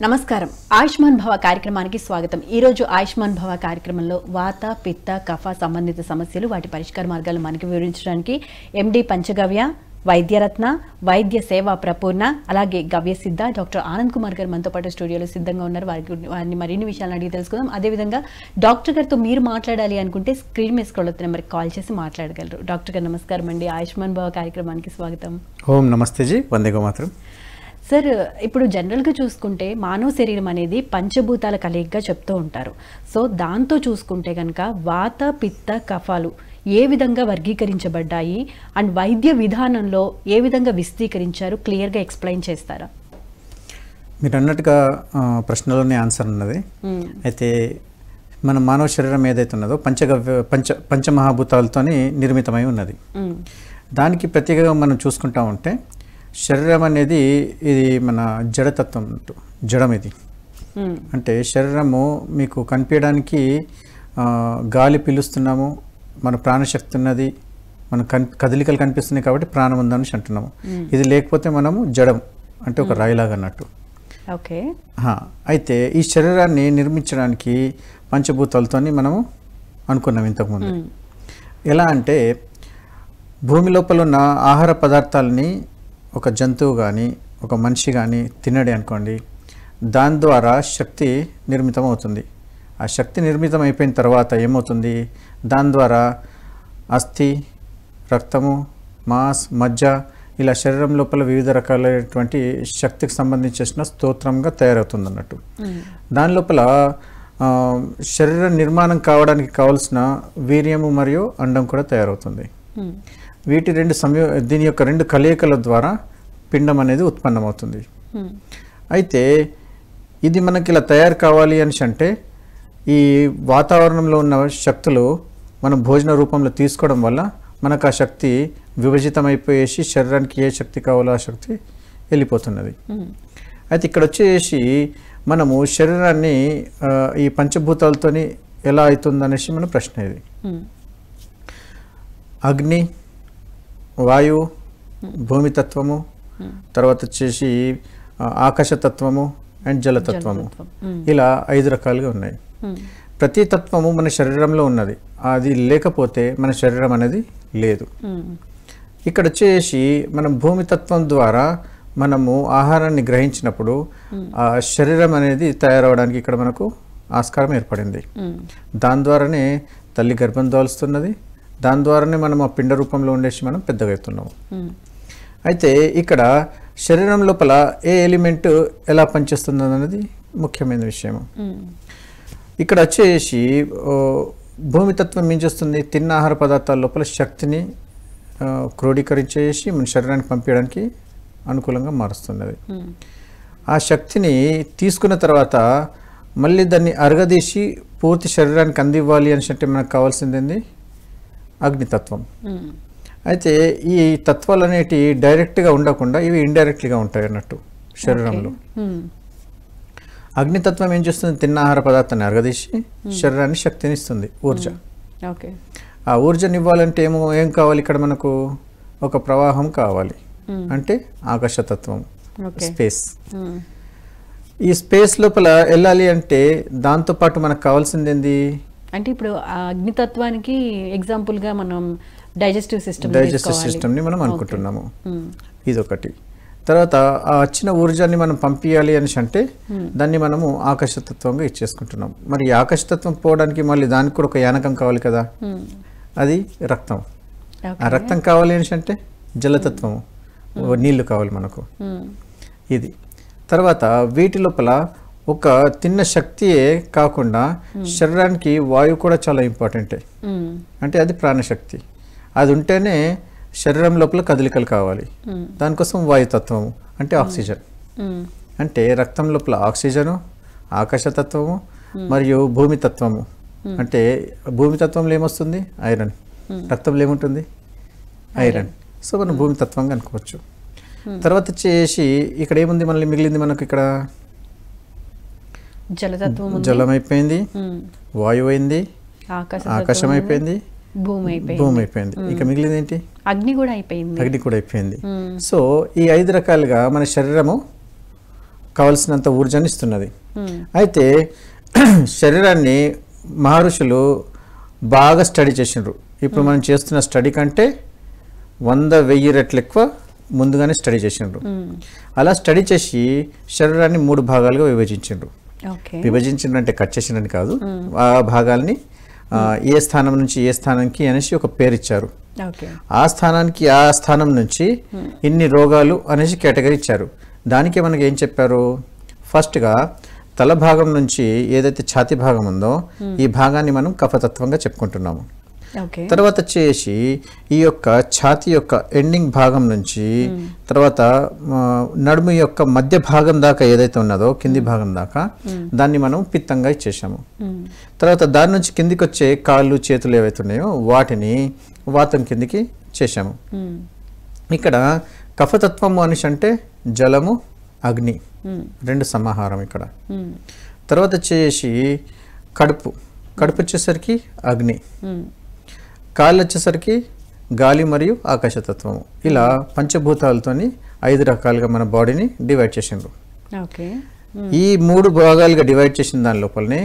నమస్కారం ఆయుష్మాన్ భవ కార్యక్రమానికి స్వాగతం। ఈ రోజు ఆయుష్మాన్ భవ కార్యక్రమంలో వాత పిత్త కఫ సంబంధిత సమస్యలు వాటి పరిష్కార మార్గాలు మనకి వివరించడానికి ఎండి పంచగవ్య వైద్యరత్న వైద్య సేవ ప్రపూర్ణ అలాగే గవ్య సిద్ధ డాక్టర్ ఆనంద్ కుమార్ గారు మనతో పాటు స్టూడియోలో సిద్ధంగా ఉన్నారు। వారిని మరిన్ని విషయాలను అడిగి తెలుసుకుందాం। అదే విధంగా డాక్టర్ గారితో మీరు మాట్లాడాలి అనుకుంటే స్క్రీన్ మీద స్క్రోల్ అవుతున్న నెంబర్కి కాల్ చేసి మాట్లాడగలరు। డాక్టర్ గారు నమస్కారం అండి, ఆయుష్మాన్ భవ కార్యక్రమానికి స్వాగతం। ఓం నమస్తే జీ, వందేగో మాత్రం। సార్, ఇప్పుడు జనరల్గా చూసుకుంటే మానవ శరీరం అనేది పంచభూతాల కలయికగా చెప్తూ ఉంటారు। సో దాంతో చూసుకుంటే కనుక వాత పిత్త కఫాలు ఏ విధంగా వర్గీకరించబడ్డాయి అండ్ వైద్య విధానంలో ఏ విధంగా విస్తీకరించారు, క్లియర్గా ఎక్స్ప్లెయిన్ చేస్తారా? మీరు అన్నట్టుగా ప్రశ్నలోనే ఆన్సర్ ఉన్నది। అయితే మన మానవ శరీరం ఏదైతే ఉన్నదో పంచమహాభూతాలతో నిర్మితమై ఉన్నది। దానికి ప్రత్యేకంగా మనం చూసుకుంటా ఉంటే శరీరం అనేది ఇది మన జడతత్వం, జడం ఇది। అంటే శరీరము మీకు కనిపించడానికి గాలి పీలుస్తున్నాము, మన ప్రాణశక్తి ఉన్నది, మన కదలికలు కనిపిస్తున్నాయి కాబట్టి ప్రాణం ఉందని అంటున్నాము। ఇది లేకపోతే మనము జడం అంటే ఒక రాయిలాగా అన్నట్టు। ఓకే, అయితే ఈ శరీరాన్ని నిర్మించడానికి పంచభూతాలతో మనము అనుకున్నాం ఇంతకుముందు। ఎలా అంటే భూమి లోపల ఉన్న ఆహార పదార్థాలని ఒక జంతువు కానీ ఒక మనిషి కానీ తినడే అనుకోండి, దాని ద్వారా శక్తి నిర్మితం అవుతుంది। ఆ శక్తి నిర్మితం అయిపోయిన తర్వాత ఏమవుతుంది, దాని ద్వారా అస్థి, రక్తము, మాస్, మజ్జ ఇలా శరీరం లోపల వివిధ రకాలైనటువంటి శక్తికి సంబంధించిన స్తోత్రంగా తయారవుతుంది అన్నట్టు। దాని లోపల శరీర నిర్మాణం కావడానికి కావలసిన వీర్యము మరియు అండం కూడా తయారవుతుంది। వీటి దీని యొక్క రెండు కలయికల ద్వారా పిండం అనేది ఉత్పన్నమవుతుంది। అయితే ఇది మనకి ఇలా తయారు కావాలి అని అంటే ఈ వాతావరణంలో ఉన్న శక్తులు మనం భోజన రూపంలో తీసుకోవడం వల్ల మనకు ఆ శక్తి విభజితమైపోయేసి శరీరానికి ఏ శక్తి కావాలో ఆ శక్తి వెళ్ళిపోతున్నది। అయితే ఇక్కడ వచ్చేసి మనము శరీరాన్ని ఈ పంచభూతాలతో ఎలా అవుతుందనేసి మన ప్రశ్న ఇది। అగ్ని, వాయువు, భూమితత్వము, తర్వాత వచ్చేసి ఆకాశతత్వము అండ్ జలతత్వము, ఇలా 5 రకాలుగా ఉన్నాయి। ప్రతి తత్వము మన శరీరంలో ఉన్నది, అది లేకపోతే మన శరీరం అనేది లేదు। ఇక్కడ వచ్చేసి మనం భూమితత్వం ద్వారా మనము ఆహారాన్ని గ్రహించినప్పుడు ఆ శరీరం అనేది తయారవడానికి ఇక్కడ మనకు ఆస్కారం ఏర్పడింది। దాని ద్వారానే తల్లి గర్భం దాల్స్తున్నది, దాని ద్వారానే మనం ఆ పిండ రూపంలో ఉండేసి మనం పెద్దగా అవుతున్నాము। అయితే ఇక్కడ శరీరం లోపల ఏ ఎలిమెంట్ ఎలా పనిచేస్తుంది అనేది ముఖ్యమైన విషయం। ఇక్కడ వచ్చేసి భూమితత్వం ఏం చేస్తుంది, తిన్న ఆహార పదార్థాల లోపల శక్తిని క్రోడీకరించేసి మన శరీరానికి పంపించడానికి అనుకూలంగా మారుస్తున్నది। ఆ శక్తిని తీసుకున్న తర్వాత మళ్ళీ దాన్ని అరగదీసి పూర్తి శరీరానికి అందివ్వాలి అని అంటే మనకు కావాల్సింది ఏంది, అగ్నితత్వం। అయితే ఈ తత్వాలు అనేటి డైరెక్ట్గా ఉండకుండా ఇవి ఇండైరెక్ట్గా ఉంటాయి అన్నట్టు శరీరంలో। అగ్నితత్వం ఏం చేస్తుంది, తిన్న ఆహార పదార్థాన్ని అరగదీసి శరీరాన్ని శక్తిని ఇస్తుంది, ఊర్జ। ఆ ఊర్జని ఇవ్వాలంటే ఏం కావాలి, ఇక్కడ మనకు ఒక ప్రవాహం కావాలి, అంటే ఆకాశతత్వం, స్పేస్। ఈ స్పేస్ లోపల వెళ్ళాలి అంటే దాంతోపాటు మనకు కావాల్సింది ఏంది అంటే ఇప్పుడు అగ్నితత్వానికి ఎగ్జాంపుల్గా మనం డైజెస్టివ్ సిస్టమ్ని మనం అనుకుంటున్నాము, ఇదొకటి। తర్వాత ఆ వచ్చిన ఊర్జాన్ని మనం పంపించాలి అని అంటే దాన్ని మనము ఆకాశతత్వంగా ఇచ్చేసుకుంటున్నాం। మరి ఈ ఆకాశతత్వం పోవడానికి మళ్ళీ దానికి కూడా ఒక యానకం కావాలి కదా, అది రక్తం। ఆ రక్తం కావాలి అని అంటే జలతత్వము, నీళ్లు కావాలి మనకు, ఇది। తర్వాత వీటి లోపల ఒక తిన్న శక్తియే కాకుండా శరీరానికి వాయువు కూడా చాలా ఇంపార్టెంటే, అంటే అది ప్రాణశక్తి, అది ఉంటేనే శరీరం లోపల కదలికలు కావాలి, దానికోసం వాయుతత్వము అంటే ఆక్సిజన్, అంటే రక్తం లోపల ఆక్సిజను, ఆకాశతత్వము మరియు భూమితత్వము, అంటే భూమితత్వంలో ఏమొస్తుంది, ఐరన్, రక్తంలో ఏముంటుంది, ఐరన్, సో మనం భూమితత్వంగా అనుకోవచ్చు। తర్వాత వచ్చేసి ఇక్కడ ఏముంది, మళ్ళీ మిగిలింది మనకు ఇక్కడ జలం అయిపోయింది, వాయువు అయింది, ఆకాశం అయిపోయింది, భూమి అయిపోయింది, ఇక మిగిలింది ఏంటి, అగ్ని కూడా అయిపోయింది। సో ఈ 5 రకాలుగా మన శరీరము కావలసినంత ఊర్జాన్ని ఇస్తున్నది. అయితే శరీరాన్ని మహర్షులు బాగా స్టడీ చేసిండ్రు. ఇప్పుడు మనం చేస్తున్న స్టడీ కంటే 100,000 రెట్లు ఎక్కువ ముందుగానే స్టడీ చేసిండ్రు. అలా స్టడీ చేసి శరీరాన్ని 3 భాగాలుగా విభజించిండ్రు. విభజించిండ్రంటే కట్ చేసిండ్రని కాదు, ఆ భాగాల్ని ఏ స్థానం నుంచి ఏ స్థానానికి అనేసి ఒక పేరు ఇచ్చారు. ఆ స్థానానికి ఆ స్థానం నుంచి ఇన్ని రోగాలు అనేసి కేటగిరీ ఇచ్చారు. దానికి మనకి ఏం చెప్పారు, ఫస్ట్గా తల భాగం నుంచి ఏదైతే ఛాతీ భాగం ఉందో ఈ భాగాన్ని మనం కఫతత్వంగా చెప్పుకుంటున్నాము. తర్వాత వచ్చేసి ఈ యొక్క ఛాతీ యొక్క ఎండింగ్ భాగం నుంచి తర్వాత నడుము యొక్క మధ్య భాగం దాకా ఏదైతే ఉన్నదో కింది భాగం దాకా దాన్ని మనం పిత్తంగా ఇచ్చేసాము. తర్వాత దాని నుంచి కిందికి వచ్చే కాళ్ళు చేతులు ఏవైతే ఉన్నాయో వాటిని వాతం కిందికి చేశాము. ఇక్కడ కఫతత్వము అనేసి అంటే జలము అగ్ని 2 సమాహారం ఇక్కడ. తర్వాత వచ్చేసి కడుపు వచ్చేసరికి అగ్ని, కాళ్ళు వచ్చేసరికి గాలి మరియు ఆకాశతత్వము. ఇలా పంచభూతాలతోని 5 రకాలుగా మన బాడీని డివైడ్ చేసిండ్రు. ఈ 3 భాగాలుగా డివైడ్ చేసిన దాని లోపలనే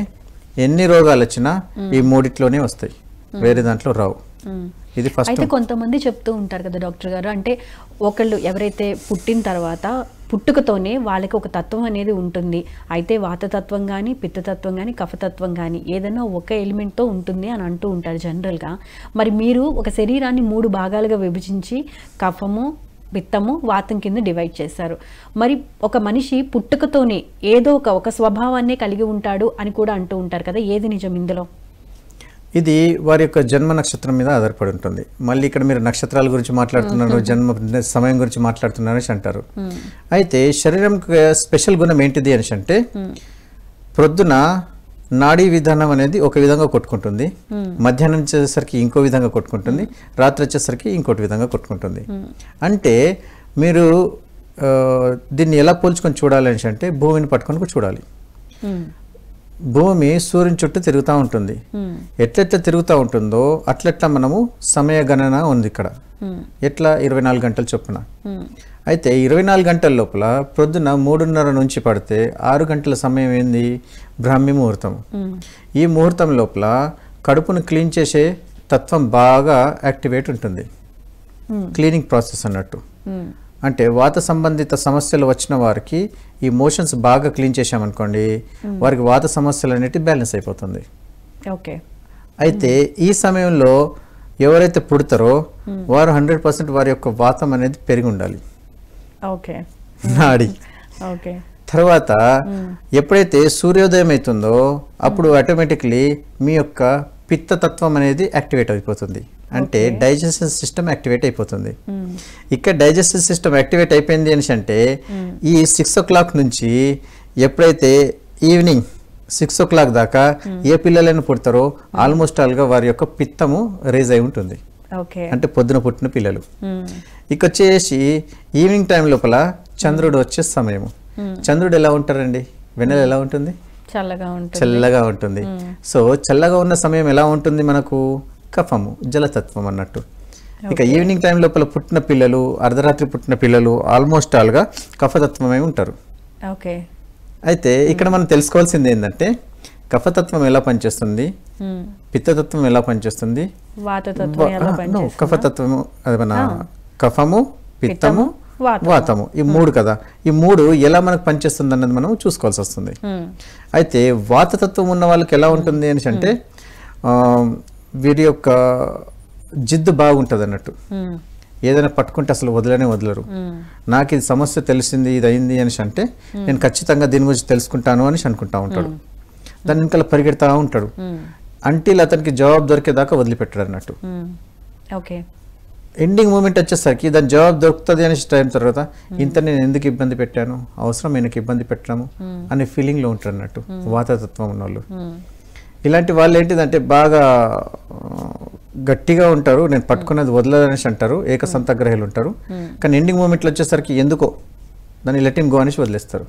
ఎన్ని రోగాలు వచ్చినా ఈ 3 వస్తాయి, వేరే దాంట్లో రావు. ఇది ఫస్ట్. అయితే కొంతమంది చెప్తూ ఉంటారు కదా డాక్టర్ గారు, అంటే ఒకళ్ళు ఎవరైతే పుట్టిన తర్వాత పుట్టుకతోనే వాళ్ళకి ఒక తత్వం అనేది ఉంటుంది. అయితే వాతతత్వం కానీ పిత్తతత్వం కానీ కఫతత్వం కానీ ఏదైనా ఒక ఎలిమెంట్తో ఉంటుంది అని అంటూ ఉంటారు జనరల్గా. మరి మీరు ఒక శరీరాన్ని 3 భాగాలుగా విభజించి కఫము పిత్తము వాతం కింద డివైడ్ చేశారు. మరి ఒక మనిషి పుట్టుకతోనే ఏదో ఒక స్వభావాన్నే కలిగి ఉంటాడు అని కూడా అంటూ ఉంటారు కదా, ఏది నిజం ఇందులో? ఇది వారి యొక్క జన్మ నక్షత్రం మీద ఆధారపడి ఉంటుంది. మళ్ళీ ఇక్కడ మీరు నక్షత్రాల గురించి మాట్లాడుతున్నారు, జన్మ సమయం గురించి మాట్లాడుతున్నారు అని అంటారు. అయితే శరీరం స్పెషల్ గుణం ఏంటిది అని అంటే ప్రొద్దున నాడీ విధానం అనేది ఒక విధంగా కొట్టుకుంటుంది, మధ్యాహ్నం వచ్చేసరికి ఇంకో విధంగా కొట్టుకుంటుంది, రాత్రి వచ్చేసరికి ఇంకోటి విధంగా కొట్టుకుంటుంది. అంటే మీరు దీన్ని ఎలా పోల్చుకొని చూడాలి అంటే భూమిని పట్టుకొని చూడాలి. భూమి సూర్యుని చుట్టూ తిరుగుతూ ఉంటుంది. ఎట్లెట్లా తిరుగుతూ ఉంటుందో అట్లెట్లా మనము సమయ గణన ఉంది ఇక్కడ. ఎట్లా 24 గంటల చొప్పున. అయితే 24 గంటల లోపల ప్రొద్దున 3:30 నుంచి పడితే 6 గంటల సమయం ఏంది, బ్రాహ్మీ ముహూర్తం. ఈ ముహూర్తం లోపల కడుపును క్లీన్ చేసే తత్వం బాగా యాక్టివేట్ ఉంటుంది, క్లీనింగ్ ప్రాసెస్ అన్నట్టు. అంటే వాత సంబంధిత సమస్యలు వచ్చిన వారికి ఈ మోషన్స్ బాగా క్లీన్ చేశామనుకోండి, వారికి వాత సమస్యలు అనేవి బ్యాలెన్స్ అయిపోతుంది. అయితే ఈ సమయంలో ఎవరైతే పుడతారో వారు 100% వారి యొక్క వాతం అనేది పెరిగి ఉండాలి, నాడి. తర్వాత ఎప్పుడైతే సూర్యోదయం అవుతుందో అప్పుడు ఆటోమేటిక్లీ మీ యొక్క పిత్తతత్వం అనేది యాక్టివేట్ అయిపోతుంది. అంటే డైజెస్టివ్ సిస్టమ్ యాక్టివేట్ అయిపోతుంది. ఇక్కడ డైజెస్టివ్ సిస్టమ్ యాక్టివేట్ అయిపోయింది అని అంటే ఈ 6 o'clock నుంచి ఎప్పుడైతే ఈవినింగ్ 6 o'clock దాకా ఏ పిల్లలను పుడతారో ఆల్మోస్ట్ ఆల్గా వారి యొక్క పిత్తము రేజ్ అయి ఉంటుంది. అంటే పొద్దున పుట్టిన పిల్లలు. ఇక వచ్చేసి ఈవినింగ్ టైం లోపల చంద్రుడు వచ్చే సమయము. చంద్రుడు ఎలా ఉంటారండి, వెన్నెల ఎలా ఉంటుంది, చల్లగా ఉంటుంది. సో చల్లగా ఉన్న సమయం ఎలా ఉంటుంది మనకు, కఫము జలతత్వం అన్నట్టు. ఇక ఈవినింగ్ టైం లోపల పుట్టిన పిల్లలు, అర్ధరాత్రి పుట్టిన పిల్లలు ఆల్మోస్ట్ ఆల్గా కఫతత్వమై ఉంటారు. అయితే ఇక్కడ మనం తెలుసుకోవాల్సింది ఏంటంటే కఫతత్వం ఎలా పనిచేస్తుంది, పిత్తతత్వం ఎలా పనిచేస్తుంది, కఫతత్వము అది మన కఫము పిత్తము వాతము ఈ 3 కదా. ఈ 3 ఎలా మనకు పనిచేస్తుంది అన్నది మనం చూసుకోవాల్సి వస్తుంది. అయితే వాతతత్వం ఉన్న వాళ్ళకి ఎలా ఉంటుంది అని అంటే వీరి యొక్క జిద్దు బాగుంటుంది అన్నట్టు. ఏదైనా పట్టుకుంటే అసలు వదలరు. నాకు ఇది సమస్య తెలిసింది, ఇది అయింది అని అంటే నేను ఖచ్చితంగా దీని గురించి తెలుసుకుంటాను అని అనుకుంటా ఉంటాడు. దాని వెనకాల పరిగెడతా ఉంటాడు. అంటిల్ అతనికి జవాబు దొరికేదాకా వదిలిపెట్టాడు అన్నట్టు. ఎండింగ్ మూమెంట్ వచ్చేసరికి దాని జవాబు దొరుకుతుంది అనే టైం తర్వాత ఇంత నేను ఎందుకు ఇబ్బంది పెట్టాను, అవసరం ఆయనకి ఇబ్బంది పెట్టాము అనే ఫీలింగ్లో ఉంటారు అన్నట్టు వాతతత్వం ఉన్న వాళ్ళు. ఇలాంటి వాళ్ళు ఏంటిదంటే బాగా గట్టిగా ఉంటారు, నేను పట్టుకున్నది వదలనేసి అంటారు, ఏకసంతగ్రహులు ఉంటారు. కానీ ఎండింగ్ మూమెంట్లో వచ్చేసరికి ఎందుకో దాన్ని లెట్ హిమ్ గో అనేసి వదిలేస్తారు.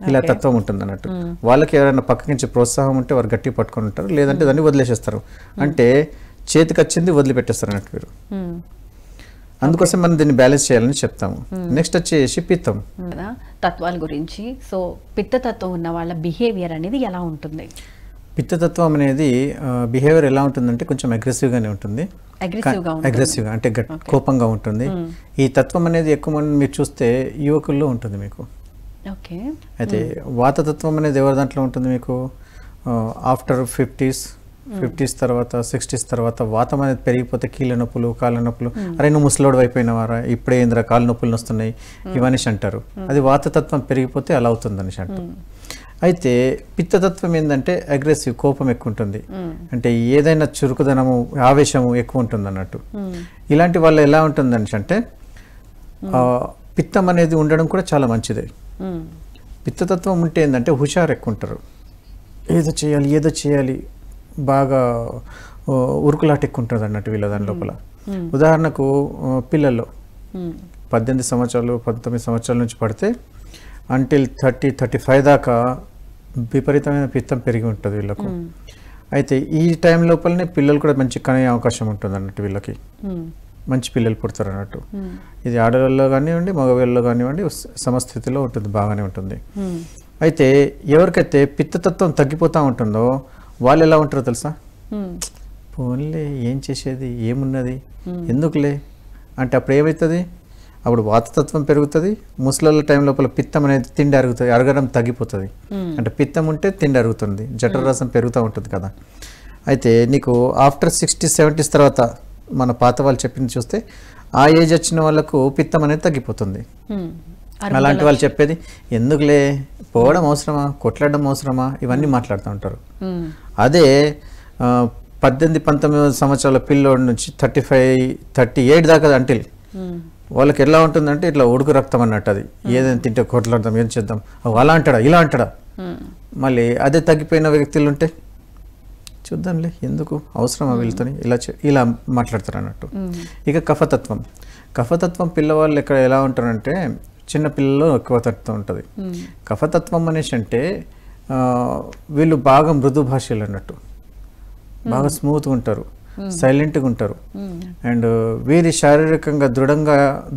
ఇలా తత్వం ఉంటుంది అన్నట్టు. వాళ్ళకి ఎవరైనా పక్క నుంచి ప్రోత్సాహం ఉంటే వారు గట్టి పట్టుకొని ఉంటారు, లేదంటే దాన్ని వదిలేసేస్తారు. అంటే చేతికి వచ్చింది వదిలిపెట్టేస్తారు అన్నట్టు వీరు. అందుకోసం మనం దీన్ని బ్యాలెన్స్ చేయాలని చెప్తాము. నెక్స్ట్ వచ్చేసి పిత్తం కదా తత్వాల గురించి. సో పిత్తతత్వం ఉన్న వాళ్ళ బిహేవియర్ అనేది ఎలా ఉంటుంది? పిత్తతత్వం అనేది బిహేవియర్ ఎలా ఉంటుందంటే కొంచెం అగ్రెసివ్గానే ఉంటుంది. అగ్రెసివ్గా అంటే కోపంగా ఉంటుంది. ఈ తత్వం అనేది ఎక్కువ మంది మీరు చూస్తే యువకుల్లో ఉంటుంది మీకు. ఓకే. అయితే వాతతత్వం అనేది ఎవరి దాంట్లో ఉంటుంది మీకు? ఆఫ్టర్ 50s తర్వాత 60s తర్వాత వాతం అనేది పెరిగిపోతే కీళ్ళ నొప్పులు, కాళ్ళ నొప్పులు, అరే నువ్వు ముసలోడు అయిపోయినవారా, ఇప్పుడే ఏంద్రా కాళ్ళ నొప్పులు వస్తున్నాయి ఇవన్నీ అంటారు. అది వాతతత్వం పెరిగిపోతే అలా అవుతుంది అనేసి అంటారు. అయితే పిత్తతత్వం ఏంటంటే అగ్రెసివ్, కోపం ఎక్కువ ఉంటుంది. అంటే ఏదైనా చురుకుదనము, ఆవేశము ఎక్కువ ఉంటుంది అన్నట్టు. ఇలాంటి వాళ్ళు ఎలా ఉంటుంది అనేసి అంటే పిత్తం అనేది ఉండడం కూడా చాలా మంచిది. పిత్తతత్వం ఉంటే ఏంటంటే హుషారు ఎక్కువ ఉంటారు. ఏదో చేయాలి బాగా ఉరుకులాట ఎక్కువ ఉంటుంది అన్నట్టు వీళ్ళ దాని లోపల. ఉదాహరణకు పిల్లల్లో 18 సంవత్సరాలు 19 సంవత్సరాల నుంచి పడితే అంటిల్ 30-35 దాకా విపరీతమైన పిత్తం పెరిగి ఉంటుంది వీళ్ళకు. అయితే ఈ టైం లోపలనే పిల్లలు కూడా మంచి కనే అవకాశం ఉంటుంది అన్నట్టు వీళ్ళకి. మంచి పిల్లలు పుడతారు అన్నట్టు. ఇది ఆడవాళ్ళలో కానివ్వండి మగవాళ్ళలో కానివ్వండి సమస్థితిలో ఉంటుంది, బాగానే ఉంటుంది. అయితే ఎవరికైతే పిత్తతత్వం తగ్గిపోతూ ఉంటుందో వాళ్ళు ఎలా ఉంటారో తెలుసా? పోన్లే ఏం చేసేది ఏమున్నది ఎందుకులే అంటే అప్పుడు ఏమవుతుంది? అప్పుడు వాతతత్వం పెరుగుతుంది. ముసలి టైం లోపల పిత్తం అనేది తిండి అరుగుతుంది, అరగడం తగ్గిపోతుంది. అంటే పిత్తం ఉంటే తిండి అరుగుతుంది, జఠర రసం పెరుగుతూ ఉంటుంది కదా. అయితే నీకు ఆఫ్టర్ 60-70s తర్వాత మన పాత వాళ్ళు చెప్పింది చూస్తే ఆ ఏజ్ వచ్చిన వాళ్ళకు పిత్తం అనేది తగ్గిపోతుంది. అలాంటి వాళ్ళు చెప్పేది ఎందుకులే, పోవడం అవసరమా, కొట్లాడడం అవసరమా, ఇవన్నీ మాట్లాడుతూ ఉంటారు. అదే 18-19 సంవత్సరాల పిల్లోడి నుంచి 35-38 దాకా అంటిల్ వాళ్ళకి ఎలా ఉంటుందంటే ఇట్లా ఉడుకు రక్తం అన్నట్టు. అది ఏదైనా తింటే కొట్లాడదాం, ఏం చేద్దాం, అలా అంటాడా ఇలా అంటాడా. మళ్ళీ అదే తగ్గిపోయిన వ్యక్తులు ఉంటే చూద్దాంలే ఎందుకు అవసరమా వీళ్ళతోని ఇలా మాట్లాడతారు అన్నట్టు. ఇక కఫతత్వం పిల్లవాళ్ళు ఇక్కడ ఎలా ఉంటారంటే చిన్న పిల్లల్లో ఎక్కువ తత్వం ఉంటుంది. కఫతత్వం అనేసి అంటే వీళ్ళు బాగా మృదు భాషలు అన్నట్టు, బాగా స్మూత్గా ఉంటారు, సైలెంట్గా ఉంటారు. అండ్ వీరి శారీరకంగా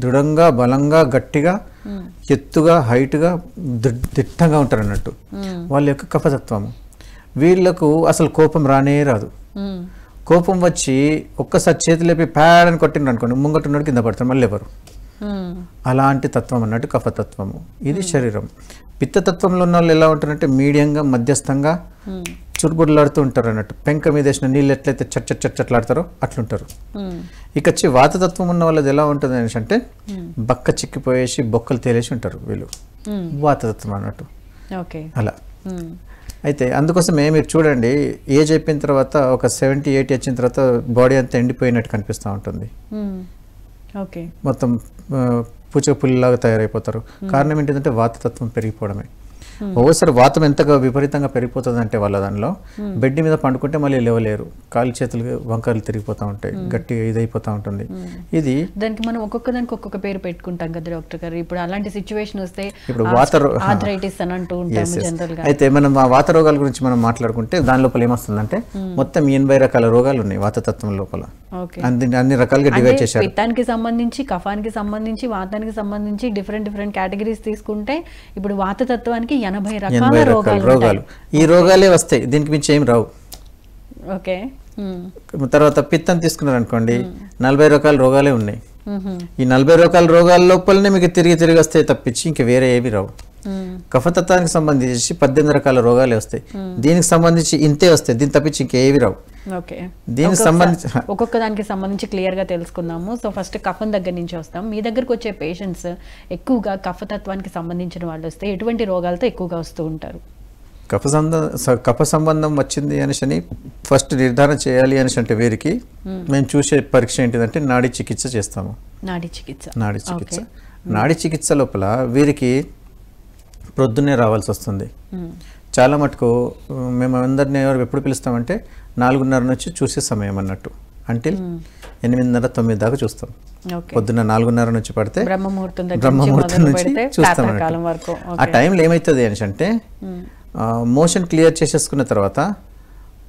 దృఢంగా బలంగా గట్టిగా ఎత్తుగా హైట్గా దిట్టంగా ఉంటారు అన్నట్టు వాళ్ళ యొక్క కఫతత్వము. వీళ్ళకు అసలు కోపం రానే రాదు. కోపం వచ్చి ఒక్కసారి చేతులేపి ప్యాడని కొట్టిండ్రు అనుకోండి, ముంగట్టున్నాడు కింద పడతారు, మళ్ళీ ఎవరు. అలాంటి తత్వం అన్నట్టు కఫతత్వము. ఇది శరీరం. పిత్తతత్వంలో ఉన్న వాళ్ళు ఎలా ఉంటారంటే మీడియంగా మధ్యస్థంగా చురుబుడులాడుతూ ఉంటారు అన్నట్టు. పెంక మీద వేసిన నీళ్ళు ఎట్లయితే చట్లాడతారో అట్లుంటారు. ఇక వచ్చి వాతతత్వం ఉన్న వాళ్ళది ఎలా ఉంటుంది అనేసి అంటే బక్క చిక్కిపోయేసి బొక్కలు తేలేసి ఉంటారు వీళ్ళు, వాతతత్వం అన్నట్టు. అలా అయితే అందుకోసమే మీరు చూడండి ఏజ్ అయిపోయిన తర్వాత ఒక 70-80 వచ్చిన తర్వాత బాడీ అంతా ఎండిపోయినట్టు కనిపిస్తూ ఉంటుంది. మొత్తం పుచ్చపుల్లిలాగా తయారైపోతారు. కారణం ఏంటంటే వాతతత్వం పెరిగిపోవడమే. ఒక్కోసారి వాతం ఎంతగా విపరీతంగా పెరిగిపోతుంది అంటే వాళ్ళ దానిలో బెడ్ మీద పండుకుంటే మళ్ళీ లేవలేరు, కాళ్ళు చేతులు వంకరలు తిరిగిపోతూ ఉంటాయి, గట్టిగా ఇదైపోతూ ఉంటుంది. ఇది దానికి మనం ఒక్కొక్కదానికి ఒక్కొక్క పేరు పెట్టుకుంటాం కదా డాక్టర్ గారు. ఇప్పుడు అలాంటి సిచ్యువేషన్ వస్తే ఇప్పుడు ఆర్థరైటిస్ అని అంటూ ఉంటాము జనరల్ గా. అయితే మనం ఆ వాత రోగాల గురించి మనం మాట్లాడుకుంటే దాని లోపల ఏమొస్తుందంటే మొత్తం 80 రకాల రోగాలు ఉన్నాయి వాతతత్వం లోపల. అన్ని రకాలుగా డివైడ్ చేశారు. పిత్తానికి సంబంధించి, కఫానికి సంబంధించి, వాతానికి సంబంధించి డిఫరెంట్ కేటగిరీస్ తీసుకుంటే ఇప్పుడు వాతతత్వానికి 80 రకాల రోగాలు. ఈ రోగాలే వస్తాయి, దీనికి మించి ఏం రావు. ఓకే. తర్వాత పిత్తం తీసుకున్నారు అనుకోండి, 40 రకాల రోగాలే ఉన్నాయి. ఈ 40 రకాల రోగాల లోపలనే మీకు తిరిగి వస్తాయి తప్పించి ఇంక వేరే ఏవి రావు. కఫతత్వానికి సంబంధించి 18 రకాల రోగాలే వస్తాయి, దీనికి సంబంధించి ఇంతే వస్తాయి, దీని తప్పించి ఇంకేవి రావు. దీనికి సంబంధించి ఒక్కొక్క దానికి సంబంధించి క్లియర్ గా తెలుసుకుందాము. సో ఫస్ట్ కఫం దగ్గర నుంచి వస్తాం. మీ దగ్గరకు వచ్చే పేషెంట్స్ ఎక్కువగా కఫతత్వానికి సంబంధించిన వాళ్ళు వస్తే ఎటువంటి రోగాలతో ఎక్కువగా వస్తూ ఉంటారు? కఫ సంబంధం వచ్చింది అనేసి ఫస్ట్ నిర్ధారణ చేయాలి అనేసి అంటే వీరికి మేము చూసే పరీక్ష ఏంటిదంటే నాడీ చికిత్స చేస్తాము. నాడీ చికిత్స లోపల వీరికి ప్రొద్దున్నే రావాల్సి వస్తుంది. చాలా మటుకు మేము అందరినీ ఎప్పుడు పిలుస్తామంటే 4:30 నుంచి చూసే సమయం అన్నట్టు, అంటే 8:30-9 దాకా చూస్తాం. పొద్దున్న 4:30 నుంచి పడితే బ్రహ్మముహూర్తం నుంచి చూస్తాం అన్నట్టు. ఆ టైంలో ఏమవుతుంది అనేసి అంటే మోషన్ క్లియర్ చేసేసుకున్న తర్వాత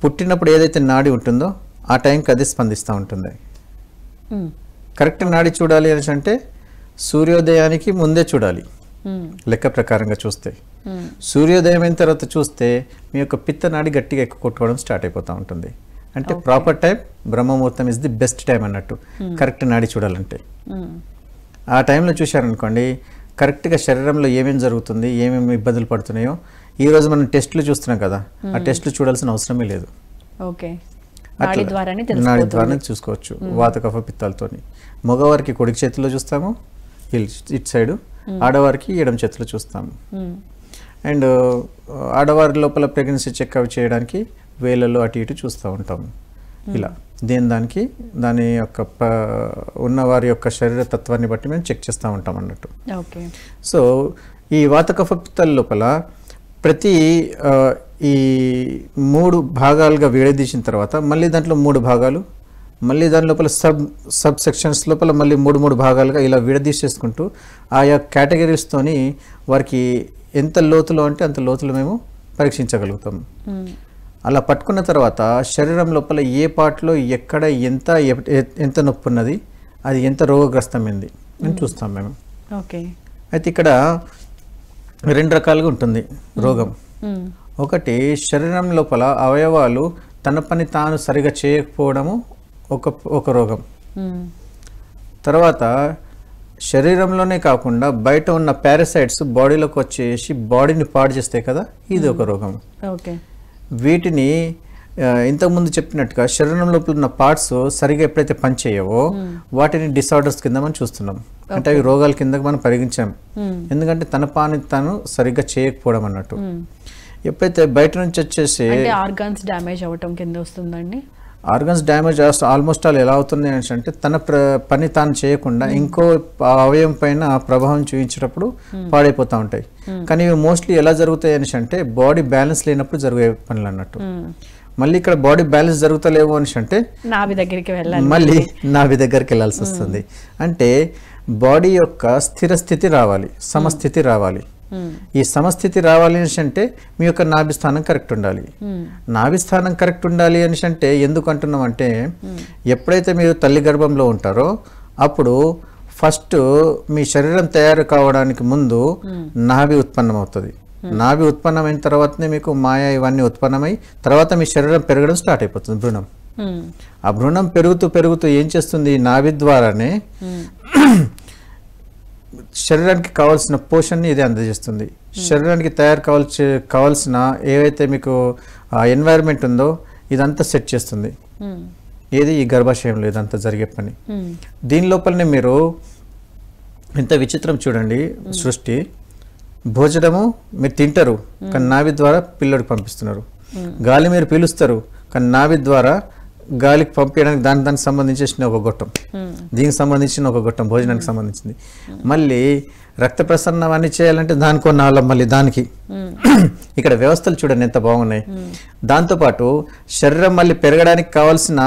పుట్టినప్పుడు ఏదైతే నాడి ఉంటుందో ఆ టైంకి అది స్పందిస్తూ ఉంటుంది. కరెక్ట్ నాడి చూడాలి అని అంటే సూర్యోదయానికి ముందే చూడాలి లెక్క ప్రకారంగా చూస్తే. సూర్యోదయం అయిన తర్వాత చూస్తే మీ యొక్క పిత్త నాడి గట్టిగా ఎక్కువ కొట్టుకోవడం స్టార్ట్ అయిపోతూ ఉంటుంది. అంటే ప్రాపర్ టైం బ్రహ్మముహూర్తం ఇస్ ది బెస్ట్ టైం అన్నట్టు కరెక్ట్ నాడి చూడాలంటే. ఆ టైంలో చూశారనుకోండి కరెక్ట్గా శరీరంలో ఏమేమి జరుగుతుంది, ఏమేమి ఇబ్బందులు పడుతున్నాయో. ఈరోజు మనం టెస్టులు చూస్తున్నాం కదా, ఆ టెస్టులు చూడాల్సిన అవసరమే లేదు. నాడి ద్వారానే చూసుకోవచ్చు వాత కఫ పిత్తాలతో. మగవారికి కుడి చేతిలో చూస్తాము ఇటు సైడు, ఆడవారికి ఎడమ చేతిలో చూస్తాము. అండ్ ఆడవారి లోపల ప్రెగ్నెన్సీ చెక్ అవి చేయడానికి వేలలో అటు ఇటు చూస్తూ ఉంటాము. ఇలా దాని యొక్క ఉన్నవారి యొక్క శరీర తత్వాన్ని బట్టి మేము చెక్ చేస్తూ ఉంటాం అన్నట్టు. సో ఈ వాత కఫ పిత్తాల లోపల ప్రతి ఈ 3 భాగాలుగా విడదీసిన తర్వాత మళ్ళీ దాంట్లో 3 భాగాలు, మళ్ళీ దాని లోపల సబ్ సెక్షన్స్ లోపల మళ్ళీ 3 భాగాలుగా ఇలా విడదీసేసుకుంటూ ఆయా కేటగిరీస్తోని వారికి ఎంత లోతులో అంటే అంత లోతులో మేము పరీక్షించగలుగుతాము. అలా పట్టుకున్న తర్వాత శరీరం లోపల ఏ పార్ట్లో ఎక్కడ ఎంత నొప్పి ఉన్నది, అది ఎంత రోగగ్రస్తమైంది అని చూస్తాం మేము. అయితే ఇక్కడ 2 రకాలుగా ఉంటుంది రోగం. ఒకటి శరీరం లోపల అవయవాలు తన పని తాను సరిగా చేయకపోవడము ఒక రోగం. తర్వాత శరీరంలోనే కాకుండా బయట ఉన్న పారాసైట్స్ బాడీలోకి వచ్చేసి బాడీని పాడు చేస్తాయి కదా, ఇది ఒక రోగం. వీటిని ఇంతకుముందు చెప్పినట్టుగా శరీరం లోపల ఉన్న పార్ట్స్ సరిగా ఎప్పుడైతే పనిచేయవో వాటిని డిసార్డర్స్ కింద మనం చూస్తున్నాం. అంటే అవి రోగాల కింద మనం పరిగణించాం. ఎందుకంటే తన పని తాను సరిగ్గా చేయకపోవడం అన్నట్టు. ఎప్పుడైతే బయట నుంచి వచ్చేసి ఆర్గాన్స్ డ్యామేజ్ అవటం కింద వస్తుందండి. ఆర్గన్స్ డ్యామేజ్ ఆల్మోస్ట్ ఆల్ ఎలా అవుతుంది అంటే తన పని తాను చేయకుండా ఇంకో అవయవం పైన ప్రభావం చూపించేటప్పుడు పాడైపోతూ ఉంటాయి. కానీ ఇవి మోస్ట్లీ ఎలా జరుగుతాయి అని అంటే బాడీ బ్యాలెన్స్ లేనప్పుడు జరిగే పనులు అన్నట్టు. మళ్ళీ ఇక్కడ బాడీ బ్యాలెన్స్ జరుగుతలేవు అని అంటే మళ్ళీ నాభి దగ్గరికి వెళ్ళాల్సి వస్తుంది. అంటే బాడీ యొక్క స్థిర స్థితి రావాలి, సమస్థితి రావాలి. ఈ సమస్థితి రావాలి అని అంటే మీ యొక్క నాభి స్థానం కరెక్ట్ ఉండాలి. నాభి స్థానం కరెక్ట్ ఉండాలి అని అంటే ఎందుకు అంటున్నాం అంటే ఎప్పుడైతే మీరు తల్లి గర్భంలో ఉంటారో అప్పుడు ఫస్ట్ మీ శరీరం తయారు కావడానికి ముందు నాభి ఉత్పన్నం అవుతుంది. నాభి ఉత్పన్నమైన తర్వాతనే మీకు మాయ ఇవన్నీ ఉత్పన్నమై తర్వాత మీ శరీరం పెరగడం స్టార్ట్ అయిపోతుంది, భ్రూణం. ఆ భ్రూణం పెరుగుతూ పెరుగుతూ ఏం చేస్తుంది, నాభి ద్వారానే శరీరానికి కావాల్సిన పోషణని ఇది అందజేస్తుంది. శరీరానికి కావాల్సిన ఏవైతే మీకు ఎన్వైరన్మెంట్ ఉందో ఇదంతా సెట్ చేస్తుంది. ఏది ఈ గర్భాశయంలో ఇదంతా జరిగే పని. దీని లోపలనే మీరు ఎంత విచిత్రం చూడండి సృష్టి. భోజనము మీరు తింటారు కానీ నాభి ద్వారా పిల్లడికి పంపిస్తున్నారు. గాలి మీరు పీలుస్తారు కానీ నాభి ద్వారా గాలికి పంపించడానికి దానికి సంబంధించిన ఒక గొట్టం, దీనికి సంబంధించిన ఒక గొట్టం భోజనానికి సంబంధించింది. మళ్ళీ రక్త ప్రసరణ అన్ని చేయాలంటే దానికో నాళం, మళ్ళీ దానికి ఇక్కడ వ్యవస్థలు చూడండి ఎంత బాగున్నాయి. దాంతోపాటు శరీరం మళ్ళీ పెరగడానికి కావాల్సిన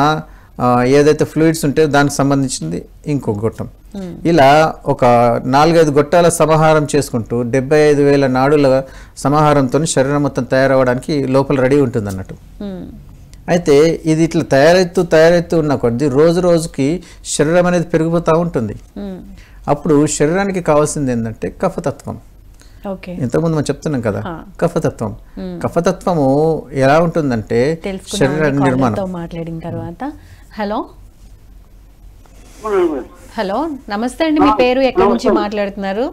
ఏదైతే ఫ్లూయిడ్స్ ఉంటాయో దానికి సంబంధించింది ఇంకో గొట్టం. ఇలా ఒక 4-5 గొట్టాల సమాహారం చేసుకుంటూ 75,000 నాడుల సమాహారంతో శరీరం మొత్తం తయారవడానికి లోపల రెడీ ఉంటుంది అన్నట్టు. అయితే ఇది ఇట్లా తయారైతూ ఉన్న కొద్దీ రోజు రోజుకి శరీరం అనేది పెరిగిపోతూ ఉంటుంది. అప్పుడు శరీరానికి కావాల్సింది ఏంటంటే కఫతత్వం. ఇంతకుముందు మనం చెప్తున్నాం కదా కఫతత్వం. కఫతత్వము ఎలా ఉంటుందంటే శరీర నిర్మాణం. మాట్లాడిన తర్వాత హలో నమస్తే అండి, మీ పేరు ఎక్కడి నుంచి మాట్లాడుతున్నారు?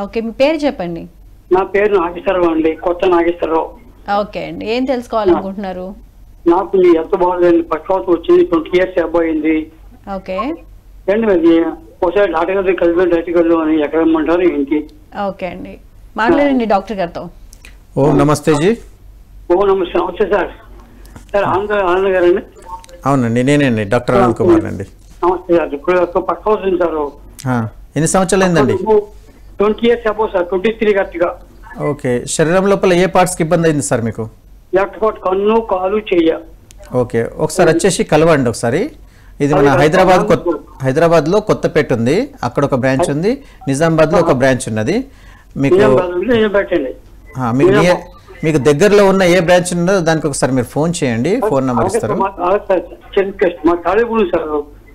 ఓకే, మీ పేరు చెప్పండి. నా పేరు నాగేశ్వరరావు అండి, కొత్త నాగేశ్వరరావు. ఓకే అండి, ఏం తెలుసుకోవాలనుకుంటున్నారు? నాకు ఎంత బాగుందండి, పక్షవాత వచ్చింది, 20 years అబ్బాయింది. ఓకే ఒకసారి డాక్టర్ గారి కలిపి అని ఎక్కడ ఇమ్మంటారు ఏంటి? ఓకే అండి, మాట్లాడండి డాక్టర్ గారితో. ఓ నమస్తే జీ. ఓ నమస్తే. నమస్తే సార్. సార్ ఆనంద్ గారండి? అవునండి, నేనండి, డాక్టర్ ఆనంద్ కుమార్ అండి. నమస్తే సార్. ఇప్పుడు పక్షవాత ఉంది సార్. ఎన్ని సంవత్సరాలు అయిందండి? 20 years అబ్బో సార్, 23 కరెక్ట్గా. ఓకే, శరీరం లోపల ఏ పార్ట్స్కి ఇబ్బంది అయింది సార్ మీకు? కన్ను, కాలు, చెయ్య. ఓకే, ఒకసారి వచ్చేసి కలవండి ఒకసారి. ఇది మన హైదరాబాద్లో కొత్తపేట ఉంది, అక్కడ ఒక బ్రాంచ్ ఉంది. నిజామాబాద్లో ఒక బ్రాంచ్ ఉన్నది. మీకు మీకు దగ్గరలో ఉన్న ఏ బ్రాంచ్ ఉందో దానికి ఒకసారి మీరు ఫోన్ చేయండి, ఫోన్ నెంబర్ ఇస్తారు. మా తాడేపల్లి సార్,